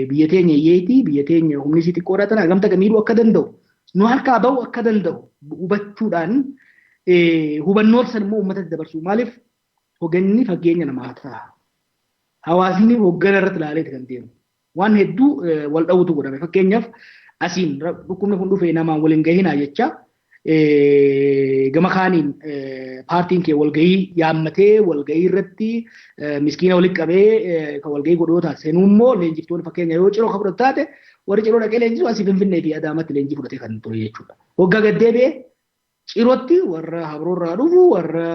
biyya teenya hiyyeetii biyya teenya humni si xiqqoodhaa tana gamta gamiidhuu akka danda'u nu harkaa bahu akka danda'u hubachuudhaan hubannoo san immoo uummatatti dabarsu maaliif hoogganni fageenya namaa ta'a. Hawaasni hoggana irratti ilaaleeti kan deemu. Waan hedduu wal dhawutu godhame. Fakkeenyaaf asiin dhukkubni kun dhufee namaan waliin gahinaa jecha gama kaaniin paartiin kee walgahii yaammatee walgahii irratti miskiina walitti qabee kan walgahii godhootaa seenuu immoo leenjiftoonni fakkeenya yoo ciroo kan fudhatu taate warri ciroo dhaqee leenjisu asii Finfinnee fi Adaamatti leenjii fudhatee kan ture jechuudha. Waggaa gaddeebi'ee cirootti warra habroorraa dhufu warra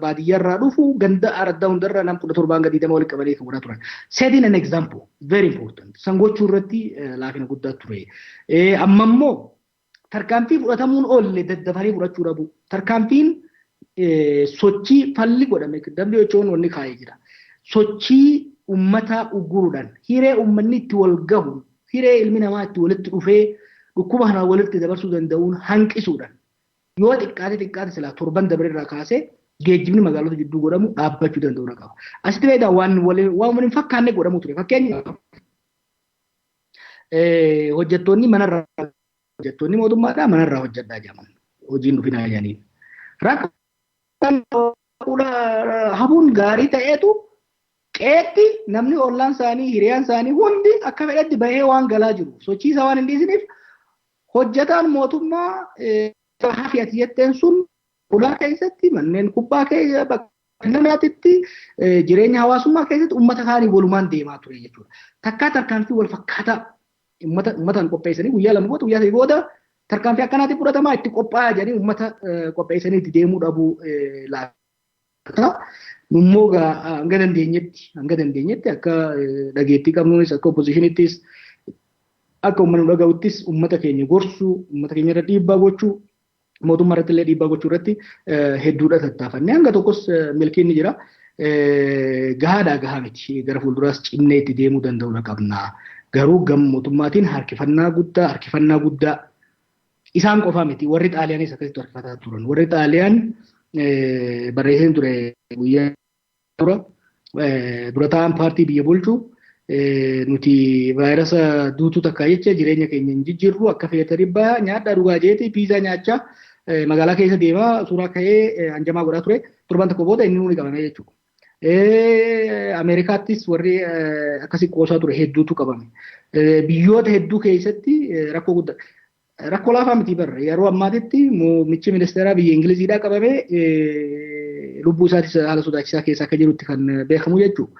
baadiyyaarraa dhufu ganda araddaa hundarraa nam 17 gadi dama walitti qabanii kan godhaa turan. Setting an example very important. San gochuu irratti laafina guddaa ture. Amma immoo tarkaanfii fudhatamuun oolle daddafanii fudhachuu dhabu. Tarkaanfiin sochii falli godhame WHO'n wanni kaa'ee jira. Sochii ummata uguruudhaan hiree ummanni itti wal gahu hiree ilmi namaa itti walitti dhufee dhukkuba kana walitti dabarsuu danda'uun hanqisuudhaan yoo xiqqaate silaa torban dabareerraa kaasee geejjibni magaalota jidduu godhamu dhaabbachuu danda'u qaba. Asitti fayidaa waan waliin fakkaanne godhamu ture. Fakkeenyaaf hojjettoonni mootummaadhaa manarraa hojjedhaa jedhaman hojiin dhufinaa jedhaniin. Rakkoon hafuun gaarii ta'eetu qeetti namni ollaan isaanii hiriyaan isaanii hundi akka fedhetti bahee waan galaa jiru. Sochii isaa waan hin dhiisiniif hojjetaan mootummaa hafi ati jetteen sun ulaa keessatti manneen kubbaa keessa bakka jireenya hawaasummaa keessatti uummata isaanii walumaan deemaa ture jechuudha. Takkaa tarkaanfii wal fakkaataa uummataan qopheessanii guyyaa lama booda guyyaa sadii booda tarkaanfii akkanaatti fudhatamaa itti qophaa'aa jedhanii uummata qopheessanii itti deemuu dhabuu laata. Nummoo hanga dandeenyetti akka dhageettii qabnuunis akka oppositiinittis akka uummanni dhaga'uttis uummata keenya gorsuu uummata keenya irra dhiibbaa gochuu mootummaa irratti illee dhiibbaa gochuu irratti hedduudha tattaafannee hanga tokkos milkiin ni jira. Gahaa miti gara fuulduraas cinnee itti deemuu danda'uu qabna. Garuu gama mootummaatiin harkifannaa guddaa isaan qofaa miti warri xaaliyaanis akkasitti harkifataa turan. Warri xaaliyaan barreesseen ture guyyaa dura ta'an paartii biyya bulchuu nuti vaayirasa duutuu takkaa jecha jireenya keenya hin jijjiirru akka fe'ata dhibbaa nyaadhaa dhugaa jeeti piizaa nyaachaa magaalaa keessa deemaa suuraa ka'ee hanjamaa godhaa ture torban tokko booda inni nuuni qabame jechuudha. Ameerikaattis warri akkasii qoosaa ture hedduutu qabame. Biyyoota hedduu keessatti rakkoo guddaa. Rakkoo laafaa miti barra yeroo ammaatitti muummichi ministeeraa biyya Ingiliziidhaa qabame lubbuu isaatis haala sodaachisaa keessa akka jirutti kan beekamu jechuudha.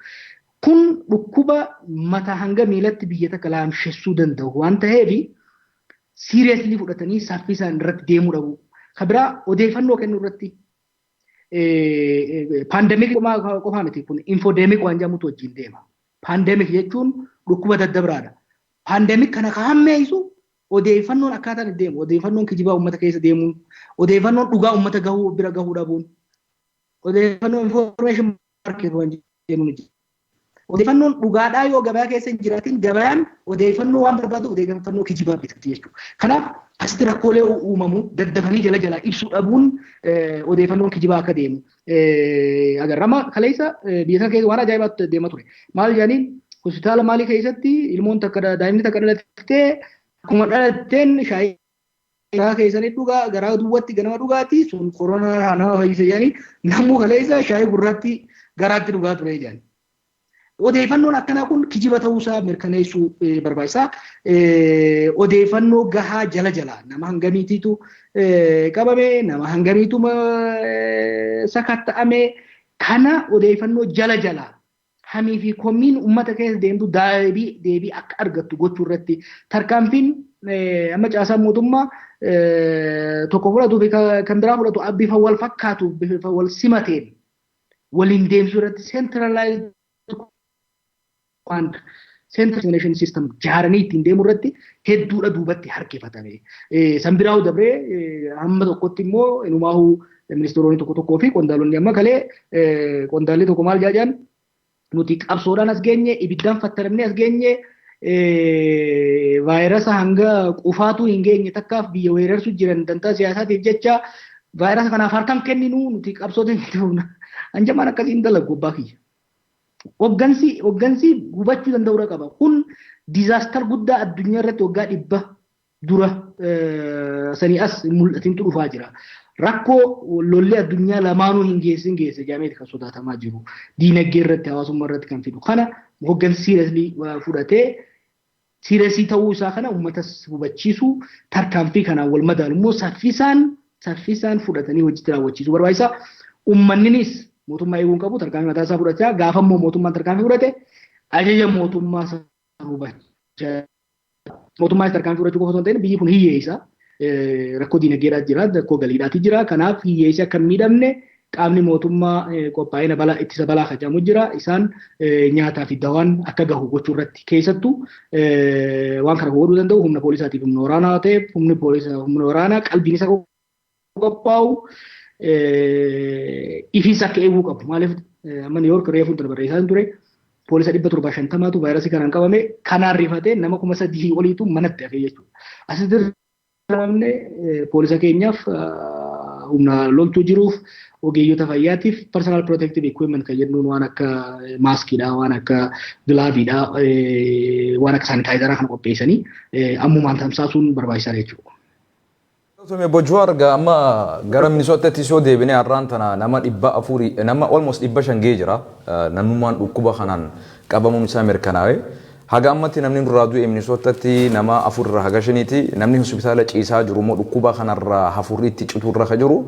Kun dhukkuba mata hanga miilatti biyya takka laamshessuu danda'u waan ta'eef siiriyeslii fudhatanii saffisaan irratti deemuu dhabu. Kan biraa odeeffannoo kennuu irratti paandemik qofaa miti kun infodeemik waan jedhamutu wajjin deema. Paandemik jechuun dhukkuba daddabaraadha. Paandemik kana kan hammeessu odeeffannoon akkaataan deemu odeeffannoon kijibaa uummata keessa deemuun odeeffannoon dhugaa uummata bira gahuu dhabuun odeeffannoon information market waan jennuun odeeffannoon dhugaadhaa yoo gabaa keessa hin jiraatin gabayaan odeeffannoo waan barbaadu odeeffannoo kijibaa bitatti jechuudha. Kanaaf asitti rakkoolee uumamu daddafanii jala ibsuu dhabuun odeeffannoon kijibaa akka deemu agarrama kaleessa biyya sana keessa waan ajaa'ibaatu deemaa ture. Maal jedhaniin hospitaala maalii keessatti ilmoon takka daa'imni takka dhalattee akkuma dhalatteen shaayii garaa keessanii dhugaa garaa duwwaatti ganama dhugaati sun koronaa nama fayyisa jedhanii namuu kaleessa shaayii gurraatti garaatti dhugaa ture jedhani. Odeeffannoon akkanaa kun kijiba ta'uusaa mirkaneessuu barbaachisaa. Odeeffannoo gahaa jala nama hangamiitiitu qabame nama hangamiitu sakatta'ame kana odeeffannoo jala hamii fi komiin uummata keessa deemtu deebii akka argattu gochuu irratti tarkaanfiin amma caasaan mootummaa tokko fudhatu kan biraa fudhatu bifa wal fakkaatu bifa wal simateen waliin deemsuu irratti centralized centralization system jaaranii ittiin deemuu irratti hedduudha duubatti harkifatame. San biraa'u dabree hamma tokkotti immoo inumaahu ministeeronni tokko fi qondaalonni amma kalee qondaalli tokko maal jaajaan nuti qabsoodhaan as geenye ibiddaan fattaramnee as geenye vaayirasa hanga qufaatu hin geenye takkaaf biyya weerarsu jiran dantaa siyaasaatiif jecha vaayirasa kanaaf harkam kenninu nuti qabsoota hin ta'uuna. Anjamaan akkasiin dalagu abbaa kiyya. Hoggansi hubachuu danda'uu qaba. Kun diizaastar guddaa addunyaa irratti waggaa 100 dura sanii as mul'atintu dhufaa jira. Rakkoo lolli addunyaa lamaanuu hin geesse jaameeti kan sodaatamaa jiru. Diinagdee irratti hawaasummaa irratti kan fidu. Kana hoggansi siirasii fudhatee siirasii ta'uu isaa kana uummatas hubachiisu tarkaanfii kanaan wal madaalu immoo saffisaan fudhatanii hojiitti raawwachiisu barbaachisaa. Uummanninis mootummaa eeguun qabu tarkaanfii mataa isaa fudhachaa gaafa immoo mootummaan tarkaanfii fudhate ajaja mootummaa isaa hubachaa mootummaa tarkaanfii fudhachuu qofa osoo hin ta'in biyyi kun hiyyeessa rakkoo diinagdeedhaa jira rakkoo galiidhaati jira kanaaf hiyyeessi akka hin miidhamne qaamni mootummaa qophaa'ina balaa ittisa balaa hajamu jira isaan nyaataa fi dawaan akka gahu gochuu irratti keessattuu waan kana godhuu danda'u humna poolisaatiif humna waraanaa ta'eef humna waraanaa qalbiin isa qophaa'u ifis akka eeguu qabu maaliif amma Niiwoork reefuun barreessaa ture poolisa 750tu vaayirasii kanaan qabame kanaan rifatee nama 3,000 oliitu manatti hafe jechuudha. Asirratti poolisa keenyaaf humna loltuu jiruuf ogeeyyota fayyaatiif personal protective equipment kan jennuun waan akka maaskiidha waan akka gilaaviidha waan akka saanitaayizaraa kan qopheessanii ammumaan tamsaasuun barbaachisaadha jechuudha. Bojuwar amma gara Minnesotatti soo deebinee har'aan tana nama 400 nama almost 500 gee jira namummaan dhukkuba kanaan qabamuun isaa mirkanaa'e haga ammatti namni duraa du'e Minnesotatti nama 4 irraa haga 5ti namni hospitaala ciisaa jiru immoo dhukkuba kanarraa 4 itti citurra ka jiru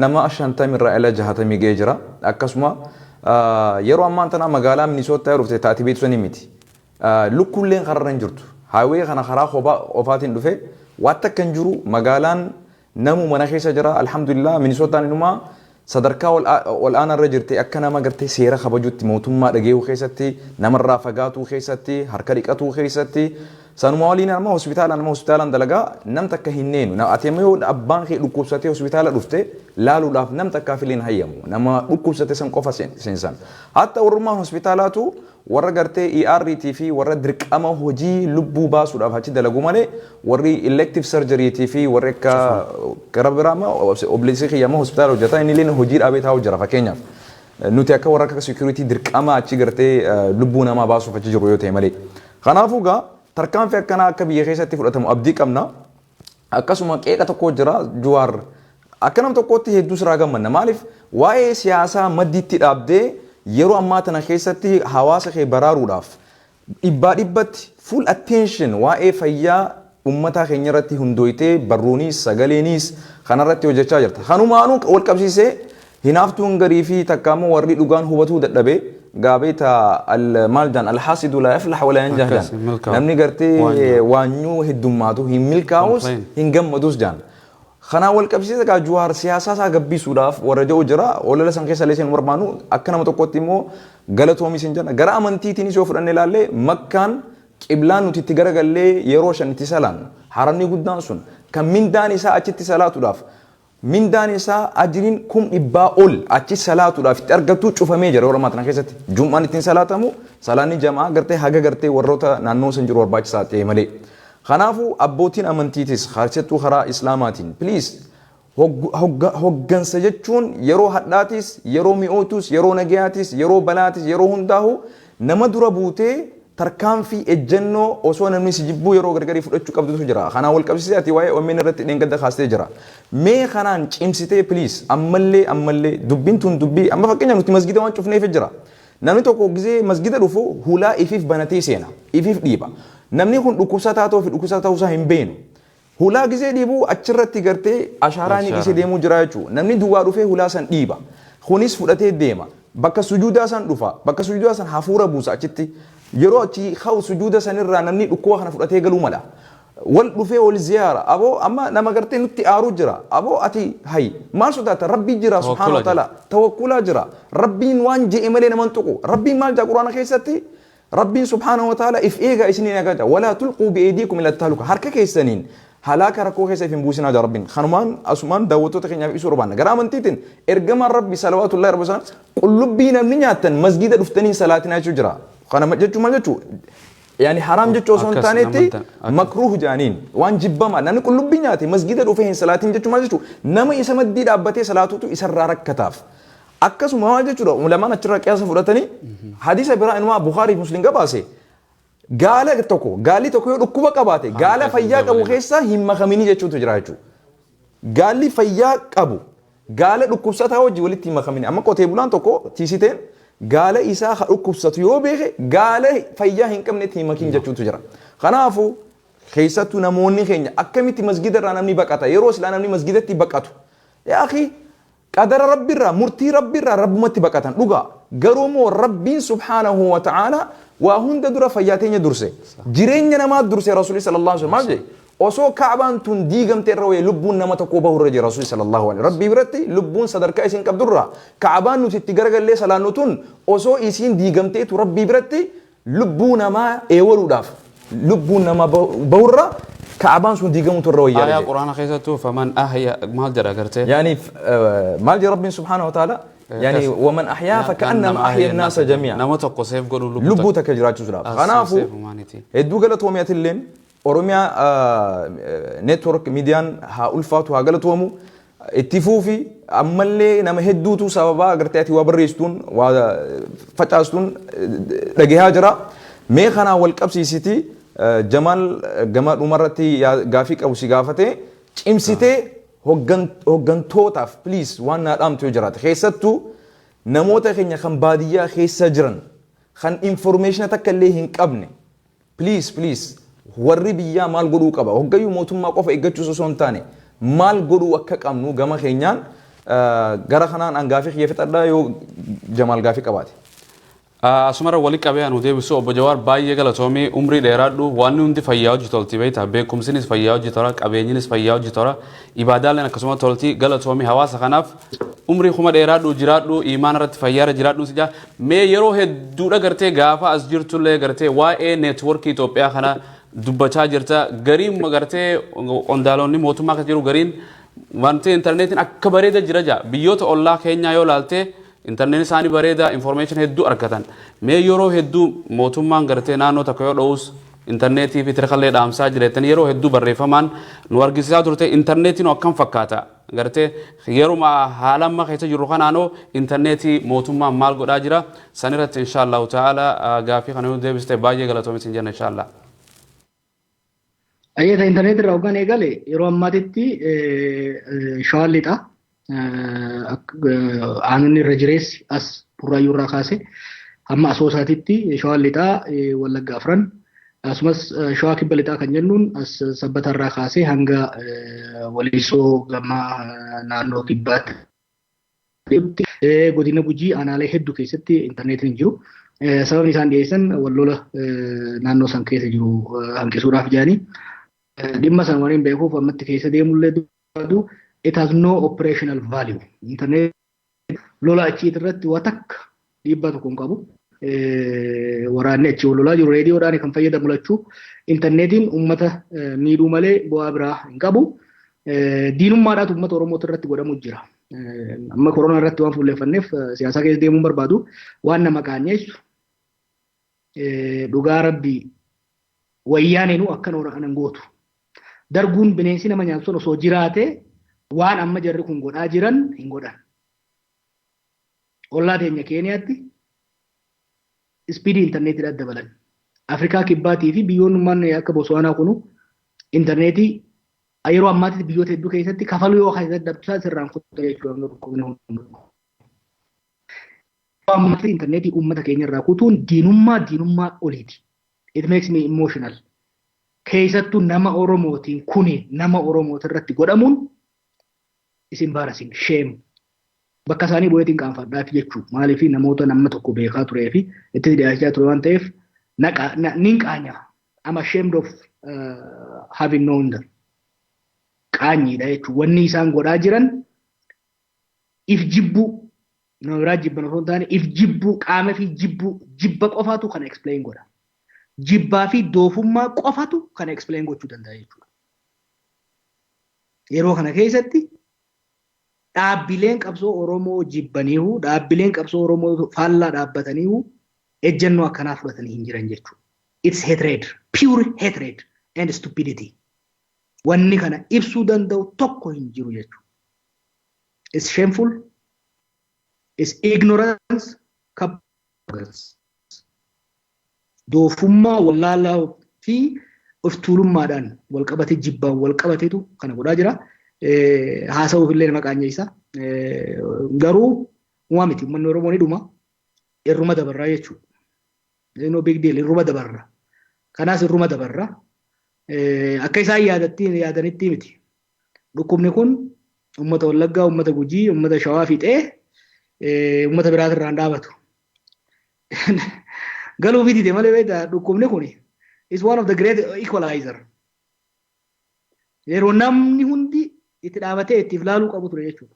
nama 50 irraa ila 60 gee jira akkasuma yeroo ammaan tana magaalaa Minnesota rufte taati beeksisanii miti lukkulleen kararra hin jirtu haawee kana karaa ofaatiin dhufe watta kan jiru magaalaan namu mana keessa jira alhamdulillah Minnesotaan inuma sadarkaa ol aanaa irra jirte akka nama gartee seera kabajuutti mootummaa dhageessuu keessatti namarraa fagaatuu keessatti harka dhiqatuu keessatti sanuma waliin nama hospitaalaan dalagaa nam takka hin neenu ati yoo abbaan kee dhukkubsatee hospitaala dhufte laaluudhaaf nam takka filiin hayyamu nama dhukkubsate san qofa seensan hatta warrummaan hospitaalaatu warra gartee ERT fi warra dirqama hojii lubbuu baasuudhaaf achi dalagu malee warri elective surgery fi warra akka garabiraama obleesii kiyyaama hospitaala hojjetaa inni illee hojii dhaabee taa'u jira fakkeenyaaf nuti akka warra akka security dirqama achi gartee lubbuu namaa baasuuf achi jiru yoo ta'e malee kanaafuu gaa tarkaanfii akkanaa akka biyya keessatti fudhatamu abdii qabna akkasuma qeeqa tokko jira Juwaar akka nam tokkotti hedduu siraa gammanna maaliif waa'ee siyaasaa maddiitti dhaabdee yeroo ammaa tana keessatti hawaasa kee baraaruudhaaf dhibbatti full attention waa'ee fayyaa ummataa keenya irratti hundooytee barruunis sagaleeniis kanarratti hojjechaa jirta. Kanumaanuu wal qabsiisee hinaaftuun garii fi takkaamoo warri dhugaan hubatuu dadhabee gaabeeta maal jaan alhaasidu laa yaflax walaa yanjah jaan namni gartee waanyuu heddummaatu hin milkaa'us hin gammadus jaan. Kanaan wal qabsiisa gaa Juwaar siyaasaa isaa gabbisuudhaaf warra jiru jira olola san keessa leeseen barbaanu akka nama tokkotti immoo galatoomis hin jenna gara amantiitiinis yoo fudhanne ilaalle Makkaan qiblaan nuti itti garagallee yeroo 5 itti salaannu haramni guddaan sun kan mindaan isaa achitti salaatuudhaaf mindaan isaa ajiriin 100 ol achi salaatuudhaaf itti argatu cufamee jira yeroo ammaa keessatti jum'aan ittiin salaatamu salaanni jamaa gartee haga gartee warroota naannoo san jiru barbaachisaa ta'e malee. Kanaafuu abbootiin amantiitis keessattuu karaa islaamaatiin please hoggansa jechuun yeroo hadhaatis yeroo mi'ootus yeroo nagayaatis yeroo balaatis yeroo hundaahu nama dura buutee tarkaanfii ejjennoo osoo namni si jibbuu yeroo gargarii fudhachuu qabdutu jira. Kanaan wal qabsiisee ati waa'ee OMN irratti dheengadda kaastee jira. Mee kanaan cimsitee please ammallee dubbiin tun dubbii amma fakkeenyaaf nuti masgida waan cufneef jira. Namni tokko gizee masgida dhufu hulaa ifiif banatee seena. Ifiif dhiiba. Namni kun dhukkubsataa ta'uu fi dhukkubsataa ta'uusaa hin beenu. Hulaa gizee dhiibuu achirratti gartee ashaaraan dhiisee deemuu jira jechuudha. Namni duwwaa dhufee hulaa san dhiiba. Kunis fudhatee deema. Bakka sujuudaa san dhufa. Bakka sujuudaa san hafuura buusa achitti. Yeroo achi ka'u sujuuda sanirraa namni dhukkuba kana fudhatee galuu mala. Wal dhufee wal ziyaara. Aboo amma nama gartee nutti aaruu jira. Aboo ati hayi maal sodaata rabbii jira subhaanahu wa ta'ala. Tawakkulaa jira. Rabbiin waan je'e malee naman tuqu. Rabbiin maal jaa quraana keessatti? Rabbiin subhaanahu wa ta'ala if eegaa isiniin agaja. Walaa tulquu bi'eediikum ila taaluka. Harka keessaniin halaaka rakkoo keessa if hin buusinaa jaa rabbiin. Kanumaan asumaan daawwattoota keenyaaf ibsuu barbaanna. Gara amantiitiin ergamaan rabbi salawaatullahi rabbi isaan qullubbii namni nyaattan masgida dhuftanii salaatinaa jechuu jira. Kana jechuun maal jechuu? Yani haram jechuu osoo hin taanetti makruuh jaaniin waan jibbama namni qullubbii nyaate masgida dhufee hin salaatiin jechuun maal jechuu? Nama isa maddii dhaabbatee salaatutu isarraa rakkataaf. Akkasuma maal jechuudha? Ulamaan achirraa qiyaasa fudhatanii hadiisa biraa inumaa Bukhaarii fi Musliim gabaase. Gaalli tokko yoo dhukkuba qabaate gaala fayyaa qabu keessaa hin makaminii jechuutu jira jechuudha. Gaalli fayyaa qabu gaala dhukkubsataa wajji walitti hin makaminii. Amma qotee bulaan tokko tiisiteen gaala isaa dhukkubsatu yoo beeke gaala fayyaa hin qabnetti hin makiin jechuutu jira. Kanaafuu keessattuu namoonni keenya akkamitti masgida irraa namni baqata yeroo silaa namni masgidatti baqatu. Yaa akhi qadara rabbiirraa murtii rabbiirraa rabbumatti baqatan dhugaa garuu moo rabbiin subhaanahu wa ta'ala waa hunda dura fayyaa teenya durse jireenya namaa durse rasuulli sallallahu alaihi wasallam maal osoo kaabaan tun diigamte irra wayee lubbuun nama tokko bahurra jira rasuulli sallallahu alaihi rabbii biratti lubbuun sadarkaa isin qabdurra kaabaan nuti itti garagallee salaannu tun osoo isin diigamteetu rabbii biratti lubbuu namaa eewaluudhaaf lubbuun nama bahurra kaabaan sun diigamu turra wayyaa آية قرآن خيسته فمن أحيا مال جرى قرته يعني مال ربي سبحانه وتعالى يعني ومن أحيا فكأنما أحيا الناس جميعا نمت قصيف قولوا لبوتك جرات جزلا خنافو الدو قالت وميات اللين أورميا نتورك ميديان ها ألفات وها قالت ومو اتفوفي أما اللي نما هدوتو سببا قرتاتي وبريستون وفتاستون لقيها جرا ميخنا والكبسي سيتي جمال عمرتي غافيك أو سيغافته cimsitee hoggantootaaf please waan naadhaamtu jiraate keessattuu namoota keenya kan baadiyyaa keessa jiran kan information takka illee hin qabne please warri biyyaa maal godhuu qaba hoggayyuu mootummaa qofa eeggachuus osoo hin taane maal godhuu akka qabnu gama keenyaan gara kanaan an gaafii kiyya fixadhaa yoo Jamaal gaafii qabaate. Asumara wali qabee anu deebisu obbo Jawaar baay'ee galatoomii umrii dheeraadhu waan hundi fayyaa hojii tolti beektaa beekumsinis fayyaa hojii tora qabeenyinis fayyaa hojii tora ibaadaaleen akkasuma tolti galatoomii hawaasa kanaaf umrii kuma dheeraadhu jiraadhu imaan irratti fayyaara jiraadhu sija mee yeroo hedduudha gartee gaafa as jirtullee gartee waa'ee neetworkii Itoophiyaa kana dubbachaa jirta gariin gartee qondaalonni mootummaa akka jiru gariin wanti intarneetiin akka bareeda jira jaa biyyoota ollaa keenyaa yoo laaltee internet isaanii bareeda information hedduu argatan mee yeroo hedduu mootummaan gartee naannoo tokko yoo dha'us internetii fi tirkallee dhaamsaa jireetan yeroo hedduu barreeffamaan nu argisiisaa turte internetiin akkam fakkaata gartee yeroo haala amma keessa jirru kanaanoo internetii mootummaan maal godhaa jira sanirratti inshallah ta'ala gaafii kana nu deebiste baay'ee galatoomi sin jenna inshallah. Ayyata internet irraa hoggan eegale yeroo ammaatitti shawaalliidha. Aanonni irra jireessi as burraayyuu irraa kaase amma asoosaatitti shawaan lixaa wallagga afran akkasumas shawaa kibba lixaa kan jennuun as sabbata irraa kaasee hanga waliisoo gama naannoo kibbaatti godina Gujii aanaalee hedduu keessatti intarneetiin jiru. Sababni isaan dhiyeessan wallola naannoo san keessa jiru hanqisuudhaaf jedhanii dhimma san waliin beekuuf ammatti keessa deemullee dubbatu. It has no operational value. Internet lola achi irratti watak dhiibbaa tokko hin qabu. Waraanni achi lolaa jiru reediyoodhaan kan fayyadamu lachuu internetiin uummata miidhuu malee bu'aa biraa hin qabu. Diinummaadhaatu uummata Oromoo irratti godhamu jira. Amma koronaa irratti waan fuulleeffanneef siyaasa keessa deemuun barbaadu waan nama qaanyeessu dhugaa rabbii wayyaaneenuu akka noora kanan gootu. Darguun bineensi nama nyaatu osoo jiraate waan amma jarri kun godhaa jiran hin godhan. Ollaa teenya Keeniyaatti ispiidii intarneetii dabalan. Afrikaa kibbaatii fi biyyoonnummaan akka Botswaanaa kunu intarneetii yeroo ammaatti biyyoota hedduu keessatti kafaluu yoo keessatti dabtusaa sirraan kutaa jechuudha dhukkubni hundumaa. Ammaatti intarneetii uummata keenya irraa kutuun diinummaa oliiti. It makes me emotional. Keessattuu nama Oromootiin kuni nama Oromoota irratti godhamuun isin baarasin shame. Bakka isaanii bu'eetiin qaanfadhaati jechuudha. Maaliif namoota nama tokko beekaa turee fi itti dhiyaachaa ture waan ta'eef nin qaanya. I'm ashamed of having known them. Qaanyiidha jechuudha. Wanni isaan godhaa jiran if jibbuu nama biraa jibban osoo hin taane if jibbuu qaama fi jibba qofaatu kan explain godha. Jibbaa fi doofummaa qofatu kan explain gochuu danda'a jechuudha. Yeroo kana keessatti dhaabbileen qabsoo Oromoo jibbaniihu, dhaabbileen qabsoo Oromoo faallaa dhaabbataniihu ejjennoo akkanaa fudhatanii hin jiran jechuudha. It's hatred, pure hatred and stupidity. Wanni kana ibsuu danda'u tokko hin jiru jechuudha. It's shameful, it's ignorance, arrogance. Doofummaa wallaalaa fi of tuulummaadhaan wal qabatee jibbaan wal qabateetu kana godhaa jira. Haasa'uuf illee nama qaanyeessa. Garuu waa miti uummanni Oromoo ni dhuma. Irruma dabarraa jechuudha. No big deal irruma dabarra. Kanaas irruma dabarra. Akka isaan yaadanitti miti. Dhukkubni kun uummata Wallaggaa, uummata Gujii, uummata Shawaa fixee uummata biraatirraan dhaabatu. Galuu fi dide malee beektaa dhukkubni kun is one of the great equalizer. Yeroo namni hundi itti dhaabatee ittiif laaluu qabu ture jechuudha.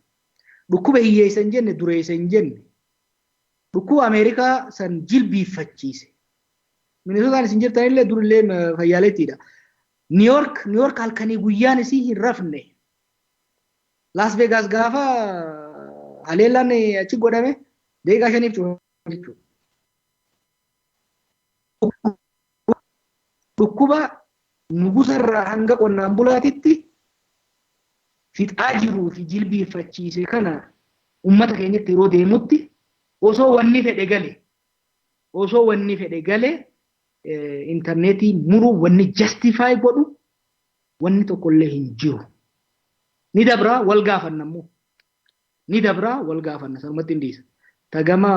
Dhukkuba hiyyeessa hin jenne dureessa hin jenne. Dhukkuba Ameerikaa san jilbiiffachiise. Minisootaan isin jirtanillee durillee fayyaaleettiidha. New York halkanii guyyaan isii hin rafne. Las Vegas gaafa haleellaan achi godhame deeqaa 5 jechuudha. Dhukkuba nugusarraa hanga qonnaan bulaatitti fixaa jiruu fi jilbiiffachiise kana uummata keenyatti yeroo deemutti osoo wanni fedhe gale intarneetii muruu wanni justify godhu wanni tokkollee hin jiru. Ni dabraa wal gaafanna immoo. Ni dabraa wal gaafanna salumatti hin dhiisa. Tagama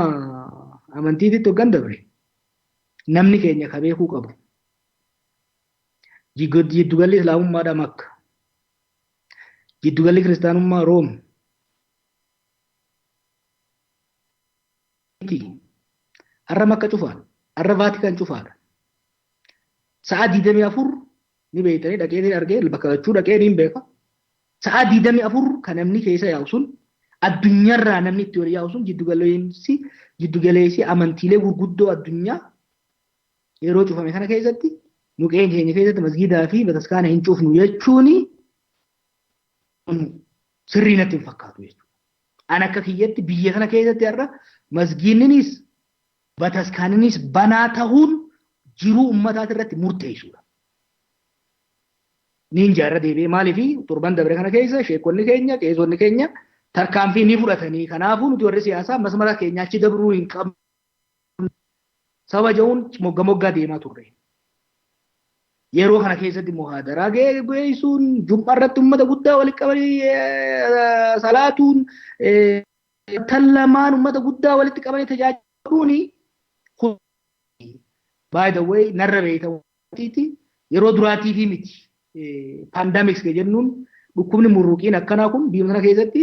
amantiititti hoggan dabre. Namni keenya ka beekuu qabu. Jiddugalli Islaamummaadhaa Makka. Jiddugalli Kiristaanummaa Room. Har'a Makka cufaadha. Har'a Vaatikaan cufaadha. Sa'a 24 ni beektanii dhaqee argee bakka lachuu dhaqee ni beeka. Sa'a 24 kan namni keessa yaa'u sun addunyaarraa namni itti wal yaa'u sun jiddugaleessi amantiilee gurguddoo addunyaa yeroo cufame kana keessatti nuqeen keenya keessatti masgiidaa fi bataskaana hin cufnu jechuun sirrii natti hin fakkaatu jechuudha. An akka kiyyatti biyya kana keessatti har'a masgiinninis bataskaaninis banaa ta'uun jiruu ummataati irratti murteessuudha. Niin jaarra deebi'ee maaliif torban dabre kana keessa sheekonni keenya qeesonni keenya tarkaanfii ni fudhatanii kanaafuu nuti warri siyaasaa masmara keenya achi dabruu hin qabnu. Sababa ja'uun moggaa deemaa turre. Yeroo kana keessatti muhaadaraa geessuun jum'arratti uummata guddaa walitti qabanii salaatuun tallamaan uummata guddaa walitti qabanii tajaajiluun by the way narra beekamaatiiti yeroo duraatiifi miti pandemics jennuun dhukkubni murruqiin akkanaa kun biyya kana keessatti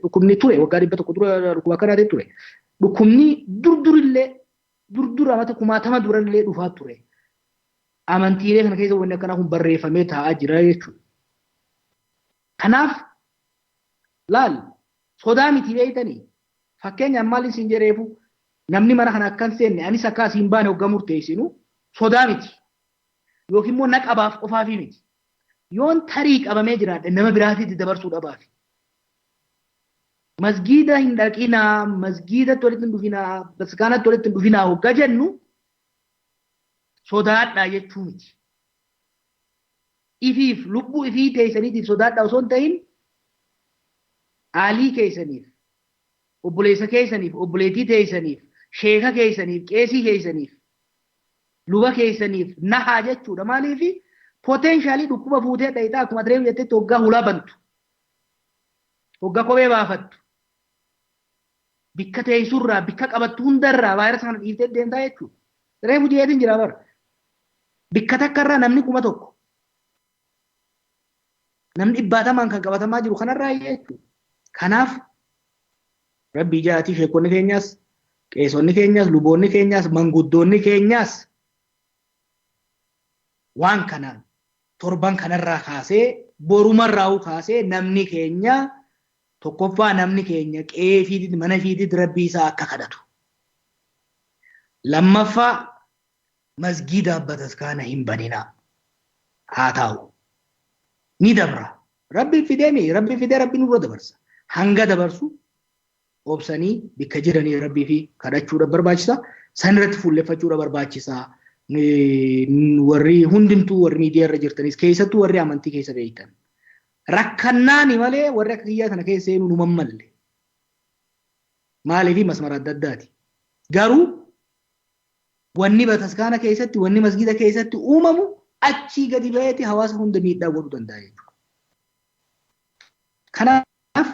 dhukkubni ture waggaa 100 dura dhukkuba akkanaati ture. Dhukkubni durdura amata 1000 durallee dhufaa ture. Amantiilee kana keessa wanni akkanaa kun barreeffamee taa'aa jira jechuudha. Kanaaf laal sodaa miti beeytanii fakkeenyaaf maal isin jedheefu namni mana kana akkan seenne anis akka asiin baane hoggaa murteessinu sodaa miti yookiin immoo naqabaaf qofaafii miti. Yoon tarii qabamee jiraadhe nama biraatiitti dabarsuu dhabaafi. Masgiida hin dhaqinaa, masgiidatti walitti hin dhufinaa, bataskaanatti walitti hin dhufinaa hoggaa jennu sodaadhaa jechuu miti. Ifiif lubbuu ifii teessaniitiif sodaadhaa osoo hin ta'in aalii keessaniif, obboleessa keessaniif, obboleettii teessaniif sheeka keessaniif qeesii keessaniif luba keessaniif nahaa jechuudha maaliifi potentially dhukkuba fuutee dhayitaa akkuma tiree jettetti hoggaa hulaa bantu hoggaa kophee baafattu bikka teessurraa bikka qabattu hundarraa vaayirasii kana dhiiftee deemtaa jechuudha. Reefu jeetiin jira bara. Bikka takkarraa namni 1,000 namni 100 kan qabatamaa jiru kanarraa jechuudha. Kanaaf rabbii jaatii sheekonni keenyaas qeesonni keenyaas luboonni keenyaas manguddoonni keenyaas waan kanaan torban kanarraa kaasee borumarraa kaasee namni keenya tokkoffaa namni keenya qe'ee fiitii mana fiitii rabbii isaa akka kadhatu. Lammaffaa masgiida bataskaana hin baninaa haa ta'u ni dabra. Rabbi fidee rabbi nurra dabarsa. Hanga dabarsu obsanii bikka jiranii rabbii fi kadhachuudha barbaachisa. San irratti fuulleffachuudha barbaachisa. Warri hundumtuu warri miidiyaa irra jirtanis keessattuu warri amantii keessa beektan. Rakkannaani malee warri akka kiyyaa kana keessa seenuu nu mammalle. Maaliif masmara adda addaati. Garuu wanni bataskaana keessatti wanni masgiida keessatti uumamu achii gadi ba'eeti hawaasa hunda miidhaa godhuu danda'a jechuudha. Kanaaf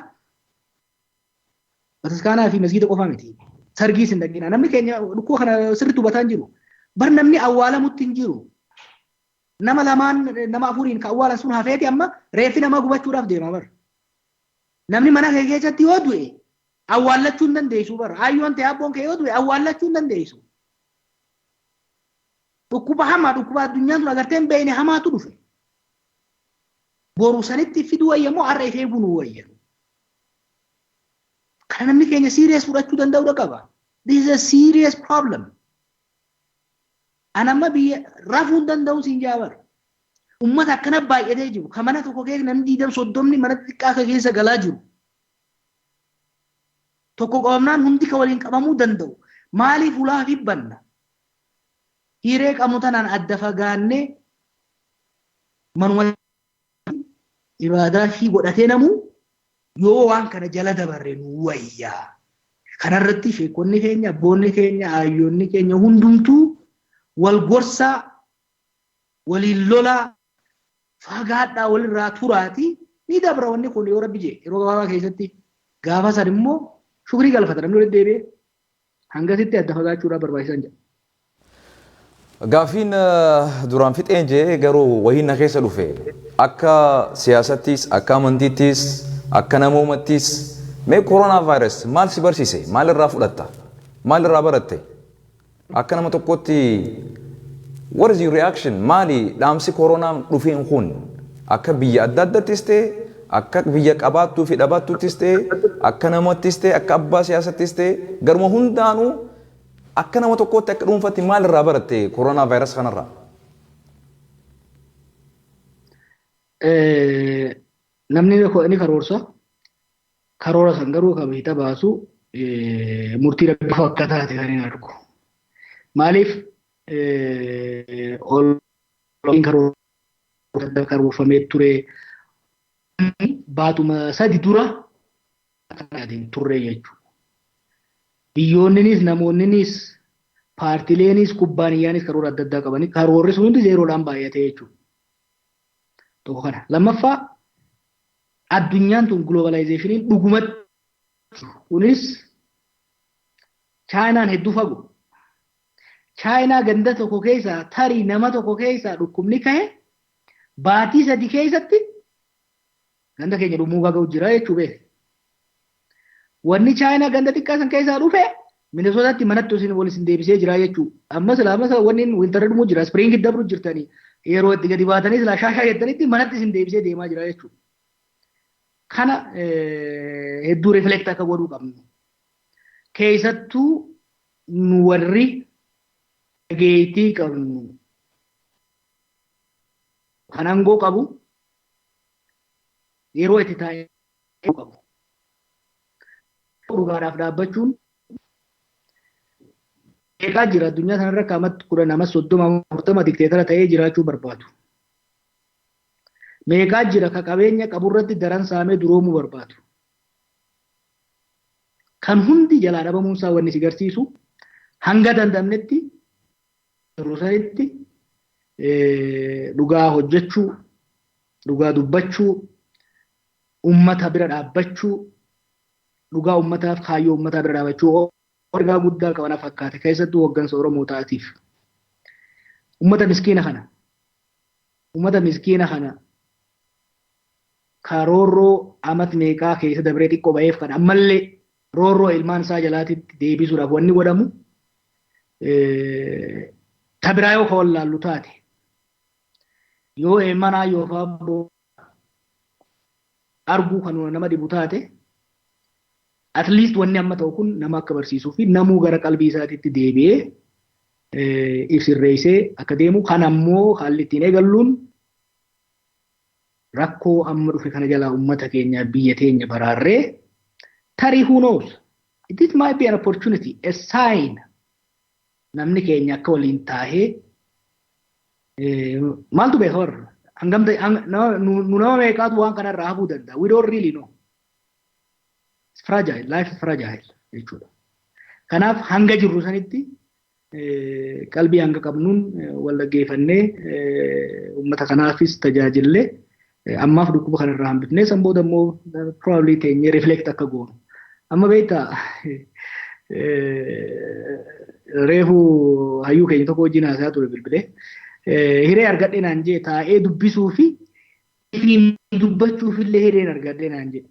bataskaanaa fi masgiida qofaa miti. Sargiis hin dhaqina. Namni keenya dhukkuba kana sirriitti hubataa hin jiru. Bar namni awwaalamutti hin jiru. Nama lamaan nama afuriin ka awwaalan sun hafeeti amma reeffi nama gubachuudhaaf deema bar. Namni mana kee keessatti yoo du'e awwaallachuu hin dandeessu bar. Hayyoon ta'e abboon kee yoo du'e awwaallachuu hin dandeessu. Dhukkuba hamaa dhukkuba addunyaan sun agartee hin beekne hamaatu dhufe. Boru sanitti fiduu wayyamoo har'a ifee bunuu wayyan. Kana namni keenya serious fudhachuu danda'uu qaba. This is a serious problem. Anamma biyya rafuu danda'u siin jaabar. Ummata akkana baay'atee jiru. Kan mana tokko keessa namni 20-30 mana xiqqaa keessa galaa jiru. Tokko qabamnaan hundi ka waliin qabamuu danda'u. Maaliif ulaa fi banna? Hiree qabnu tanaan adda fagaannee manuma ibaadaa fi godhatee namuu yoo waan kana jala dabarre nu wayyaa. Kanarratti sheekonni keenya, abboonni keenya, hayyoonni keenya hundumtuu wal gorsaa, waliin lolaa, fagaadhaa walirraa turaati ni dabra wanni kun yoo rabbi jee yeroo gabaabaa keessatti gaafa san immoo shukrii galfata namni walitti deebi'ee hangasitti adda fagaachuudhaaf barbaachisan jedha. Gaafiin duraan fixeen jee garuu wahiin na keessa dhufe akka siyaasattis akka amantiittis akka namoomattis mee koronaa vaayirasii maal si barsiise maal irraa fudhatta maal irraa baratte akka nama tokkotti what is your reaction maali dhaamsi koronaan dhufeen kun akka biyya adda addattis ta'e akka biyya qabaattuu fi dhabaattuuttis ta'e akka namattis ta'e akka abbaa siyaasattis ta'e garuma hundaanuu akka nama tokkotti akka dhuunfatti maal irraa baratte koronaa vaayirasii kanarraa? Namni ni karoorsa. Karoora san garuu kan biita baasu murtii rabbi akka taate kan hin argu. Maaliif karoorfamee ture baatuma sadi dura turre jechuudha. Biyyoonnis namoonnis paartileenis kubbaaniyyaanis karoora adda addaa qabanii karoorri sun hundi zeeroodhaan baay'ate jechuudha. Tokko kana. Lammaffaa addunyaan tun globalizationin dhugumatti kunis chaayinaan hedduu fagoo. Chaayinaa ganda tokko keessaa tarii nama tokko keessaa dhukkubni ka'e baatii 3 keessatti ganda keenya dhumuu ga'u jira jechuu beek. Wanni chaayinaa ganda xiqqaa san keessaa dhufe Minnesotaatti manatti isin wal isin deebisee jira jechuu. Ammas wanni wintarri dhumuu jira spring dabru jirtanii yeroo itti gadi baatanii silaa shaashaa jettanitti manatti isin deebisee deemaa jira jechuu. Kana hedduu reflect akka godhuu qabnu. Keessattuu nu warri geetii qabnu kan aangoo qabu yeroo itti taa'ee qabu. Dhugaadhaaf dhaabbachuun eegaa jira addunyaa kanarra kaamatti 10-30 dikteetara ta'ee jiraachuu barbaadu. Meeqaa jira ka qabeenya qaburratti daran saamee duroomuu barbaadu. Kan hundi jalaa dhabamuunsaa wanni si garsiisu hanga danda'amnetti rusanitti dhugaa hojjechuu, dhugaa dubbachuu, ummata bira dhaabbachuu, dhugaa ummataaf kaayyoo ummataa bira dhaabbachuu ergaa guddaa qabana fakkaate keessattuu hoggansa Oromoo ta'atiif. Ummata miskiina kana karoorroo amat meeqaa keessa dabree xiqqoo ba'eef kan ammallee roorroo ilmaan isaa jalaatitti deebisuudhaaf wanni godhamu tabiraa yoo ka wallaallu taate yoo eemanaa yoo faabboo arguu kan nama dhibu taate at least wanni amma ta'u kun nama akka barsiisuu fi namuu gara qalbii isaatiitti deebi'ee ibsirreessee akka deemu kan ammoo haalli ittiin eegalluun rakkoo amma dhufe kana jalaa ummata keenya biyya teenya baraarree tarii who knows it might be an opportunity a sign namni keenya akka waliin taahee maaltu beeka warra nu nama meeqaatu waan kanarraa hafuu danda'a we don't really know it's fragile life is fragile jechuudha kanaaf hanga jirru sanitti qalbii hanga qabnuun wal dhaggeeffannee ummata kanaafis tajaajillee ammaaf dhukkuba kanarraa hambifnee san booda immoo probably teenyee reflect akka goonu amma beektaa reefu hayyuu keenya tokko wajjin haasaa ture bilbilee hiree argadhee naan jee taa'ee dubbisuu fi dubbachuuf illee hireen argadhee naan jee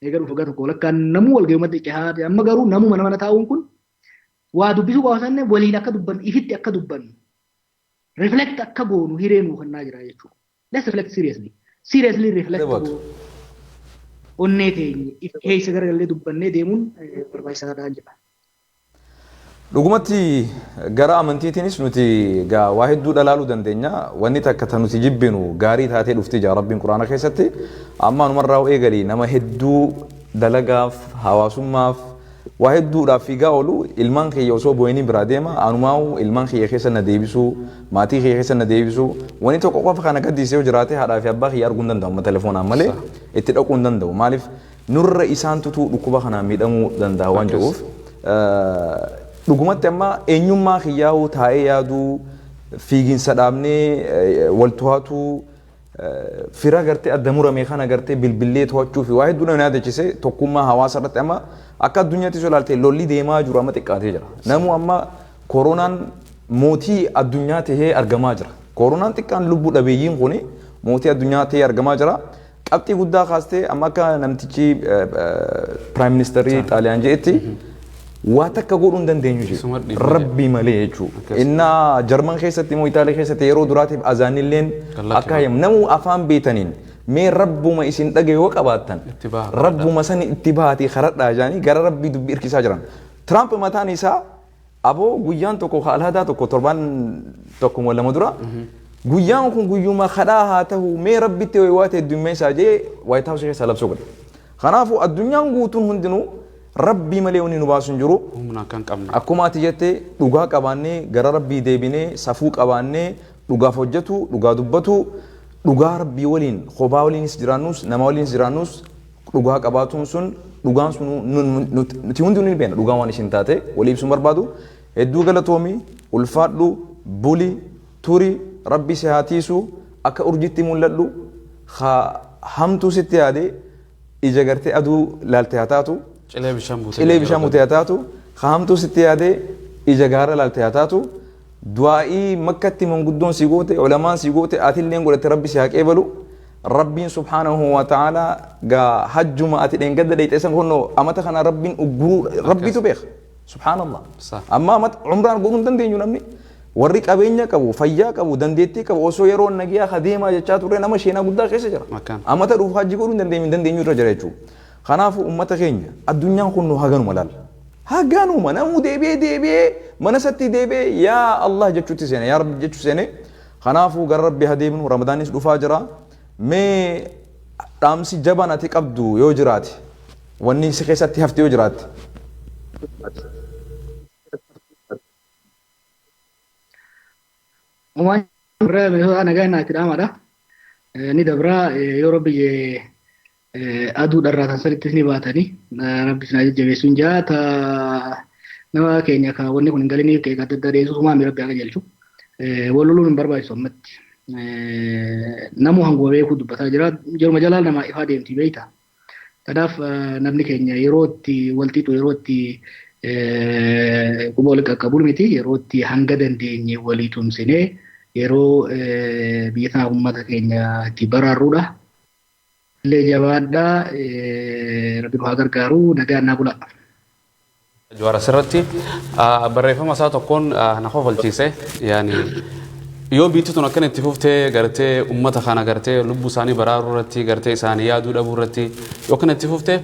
eega dhufa gara tokko lakkaan namuu wal ga'umatti cehaa amma garuu namuu mana taa'uun kun waa dubbisuu qaasanne waliin akka dubbannu ifitti akka dubbannu reflect akka goonu hiree nuu kennaa jira jechuudha. Let's reflect seriously reflect onnee teenya keessa garagallee dubbannee deemuun barbaachisaadha jedha. Dhugumatti gara amantiitiinis nuti waa hedduu dhalaaluu dandeenya. Wanni takka nuti jibbinu gaarii taatee dhufti jaa Rabbiin Quraana keessatti amma numarraa eegalii nama hedduu dalagaaf hawaasummaaf waa hedduudhaaf fiigaa oolu ilmaan kiyya osoo boo'inii biraa deema anumaa'u ilmaan kiyya keessa na deebisuu maatii kiyya keessa na deebisuu wanni tokko qofa kana gaddisee yoo jiraate haadhaa fi abbaa kiyya arguu hin danda'u amma telefoonaan malee itti dhaquu hin danda'u maaliif nurra isaan tutuu dhukkuba kanaan miidhamuu danda'a waan jedhuuf dhugumatti amma eenyummaa kiyyaa'uu taa'ee yaaduu fiiginsa dhaabnee wal to'atuu fira gartee adda muramee kana gartee bilbilee to'achuu fi waa hedduu nama yaadachise tokkummaa hawaasa irratti amma akka addunyaatti ilaalte lolli deemaa jiru amma xiqqaatee jira. Namu amma koronaan mootii addunyaa tahee argamaa jira. Koronaan xiqqaan lubbuu dhabeeyyiin kuni mootii addunyaa tahee argamaa jira. Qabxii guddaa kaastee amma akka namtichi Prime Ministerii Xaaliyaan jedhetti waa takka godhuu hin dandeenyu jechuudha. Rabbii malee jechuudha. Inna Jarman keessatti immoo Itaaliyaa keessatti yeroo duraatiif azaanilleen akka himu namu afaan beetaniin mee rabbuma isin dhagaye yoo qabaattan rabbuma sani itti baatee karadhaa jaanii gara rabbii dubbii hirkisaa jiran. Trump mataan isaa aboo guyyaan tokko haalaadaa tokko torban tokko lama dura guyyaan kun guyyuma kadhaa haa ta'u mee rabbitti waa ta'e dummeessaa jee White House keessa labsuu godhe. Kanaafuu addunyaan guutuun hundinuu rabbii malee wanni nu baasu hin jiru. Akkuma ati jettee dhugaa qabaannee gara rabbii deebinee safuu qabaannee dhugaaf hojjetu dhugaa dubbatu dhugaa rabbii waliin kophaa waliinis jiraannus nama waliinis jiraannus dhugaa qabaatuun sun dhugaan sun nuti hundi ni beekna dhugaan waan ishin taate walii ibsuun barbaadu hedduu galatoomii ulfaadhu buli turi rabbi si haa tiisu akka urjitti mul'adhu hamtuu sitti yaade ija gartee aduu laalte haa taatu cilee bishaan butee haa taatu hamtuu sitti yaade ija gaara laalte haa taatu du'aa'ii makkatti manguddoon si goote ulamaan si goote atilleen godhate rabbi si haa qeebalu rabbiin subhaanahu wa ta'ala gaa hajjuma ati dheengadda dheeyxeessan kunno amata kana rabbiin ugguruu rabbitu beeka subhaanallah amma amata umraan godhuu hin dandeenyu namni warri qabeenya qabu fayyaa qabu dandeettii qabu osoo yeroo nagiyaa kadeemaa jechaa turre nama sheenaa guddaa keessa jira amata dhuuf hajji godhuu hin dandeenyu irra jira jechuudha kanaafuu ummata keenya addunyaan kun nu haganuma laala haganuma namu deebi'ee mana satti deebi'ee yaa Allah jechuutti seene yaa Rabbi jechuu seene kanaafuu gara Rabbi hadeemnu Ramadaanis dhufaa jira mee dhaamsi jabaan ati qabdu yoo jiraate wanni si keessatti hafte yoo jiraate Umaan dabra meeshaa nagaa naatti dhaamaadha. Ni dabra yoo Rabbi aduu dharraa tan sanitti ni baatanii Rabbi sinaa jajjabeessuun jaata nama keenya ka wanni kun hin galiniif kee gadda dadeessu sumaa mi rabbi akka jelchu waloluun hin barbaachisu ammatti namu hanguma beekuu dubbataa jira jiruma jalaa nama ifaa deemti beeyta kanaaf namni keenya yerootti walxiixu yerootti quba wal qaqqabul miti yerootti hanga dandeenye walii tumsinee yeroo biyya tana uummata keenya itti baraarruudha illee jabaadhaa rabbi nu haa gargaaru nagaa naa bula. Juara sirratti barreeffama isaa tokkoon na kofalchiise yaani yoo biitti tun akkana itti fuftee gartee ummata kana gartee lubbuu isaanii baraaruu irratti gartee isaanii yaaduu dhabuu irratti yoo kana itti fuftee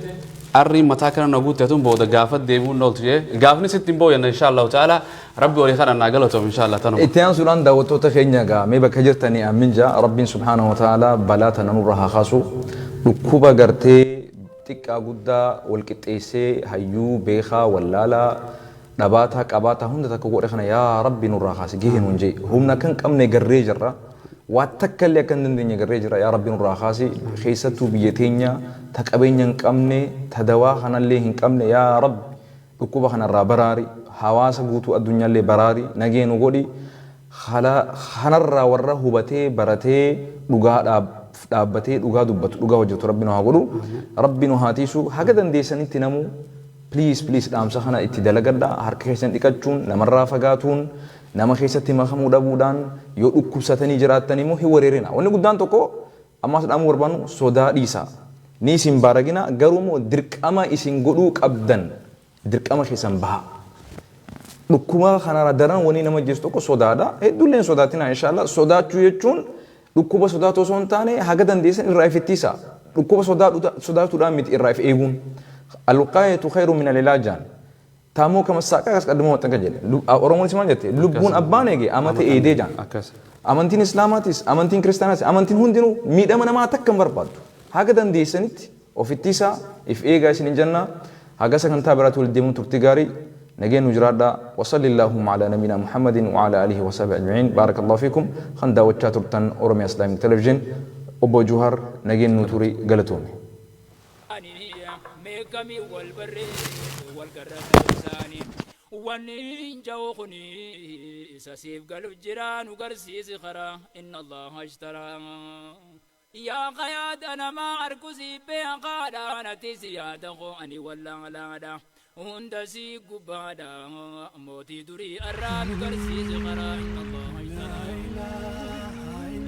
arri mataa kana na guutteetun booda gaafa deebi'uun ooltu jee gaafni sitti hin booyanna inshaallahu ta'ala rabbi walii kana naa galatoom inshaallah tanuma. Itti aansuudhaan daawwattoota keenya gaa mee bakka jirtanii aamin jaa rabbiin subhaanahu wa ta'ala balaa tana nurra haa kaasu dhukkuba gartee xiqqaa guddaa wal qixxeessee hayyuu beekaa wallaalaa dhabaataa qabaataa hunda takka godhe kana yaa rabbi nurraa kaasi gahee nuun jee humna kan qabne garree jirra waa takka illee akka hin dandeenye garree jirra yaa rabbi nurraa kaasi keessattuu biyya teenya ta qabeenya hin qabne ta dawaa kanallee hin qabne yaa rabbi dhukkuba kanarraa baraari hawaasa guutuu addunyaallee baraari nagee nu godhi kanarraa warra hubatee baratee dhugaadhaaf dhaabbatee dhugaa dubbatu dhugaa hojjetu rabbi nu haa godhu rabbi nu haa tiisu haga dandeessanitti namu please dhaamsa kana itti dalagadha harka keessan dhiqachuun namarraa fagaatuun nama keessatti makamuu dhabuudhaan yoo dhukkubsatanii jiraattan immoo hin wareerina wanni guddaan tokko ammas dhaamuu barbaannu sodaa dhiisa ni isin baaragina garuu immoo dirqama isin godhuu qabdan dirqama keessan baha dhukkuba kanarra daran wanni nama jeessu tokko sodaadha hedduulleen sodaatina inshaallah sodaachuu jechuun dhukkuba sodaatu osoo hin taane haga dandeessan irraa ifittisa dhukkuba sodaatuudhaan miti irraa if eeguun alqaayatu khayru min alilaajaan taamoo kama saaqaa kas qadduma waxan ka jedhe oromoon ismaan jette lubbuun abbaan eege amate eedee jaan amantiin islaamaatis amantiin kiristaanaatis amantiin hundinuu miidhama namaa takka hin barbaaddu haga dandeessanitti ofittisa if eegaa isin hin jennaa haga sagantaa biraatti wal deemuun turtii gaarii نجين نجرادا وصل اللهم على نبينا محمد وعلى آله وصحبه أجمعين بارك الله فيكم خندا وتشاترتن أورمي إسلامي تلفزيون أبو جوهر نجين نتوري قلتومي ميكامي والبري والقرب لساني ونين جوخني سسيف قلب جيران وقرسيس خرا إن الله اشترى يا قياد أنا ما أركزي بين قادا نتيسي يا دغو أني ولا لا هندسي قبادا موتي دري أران قرسيس خرا إن الله اشترى